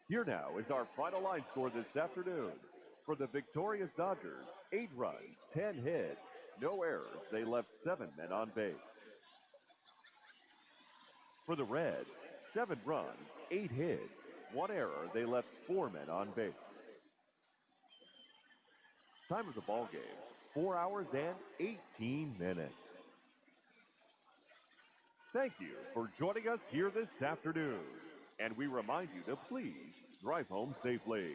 Here now is our final line score this afternoon. For the victorious Dodgers, 8 runs, 10 hits, no errors. They left 7 men on base. For the Reds, 7 runs, 8 hits, 1 error. They left 4 men on base. Time of the ball game, 4 hours and 18 minutes. Thank you for joining us here this afternoon. And we remind you to please drive home safely.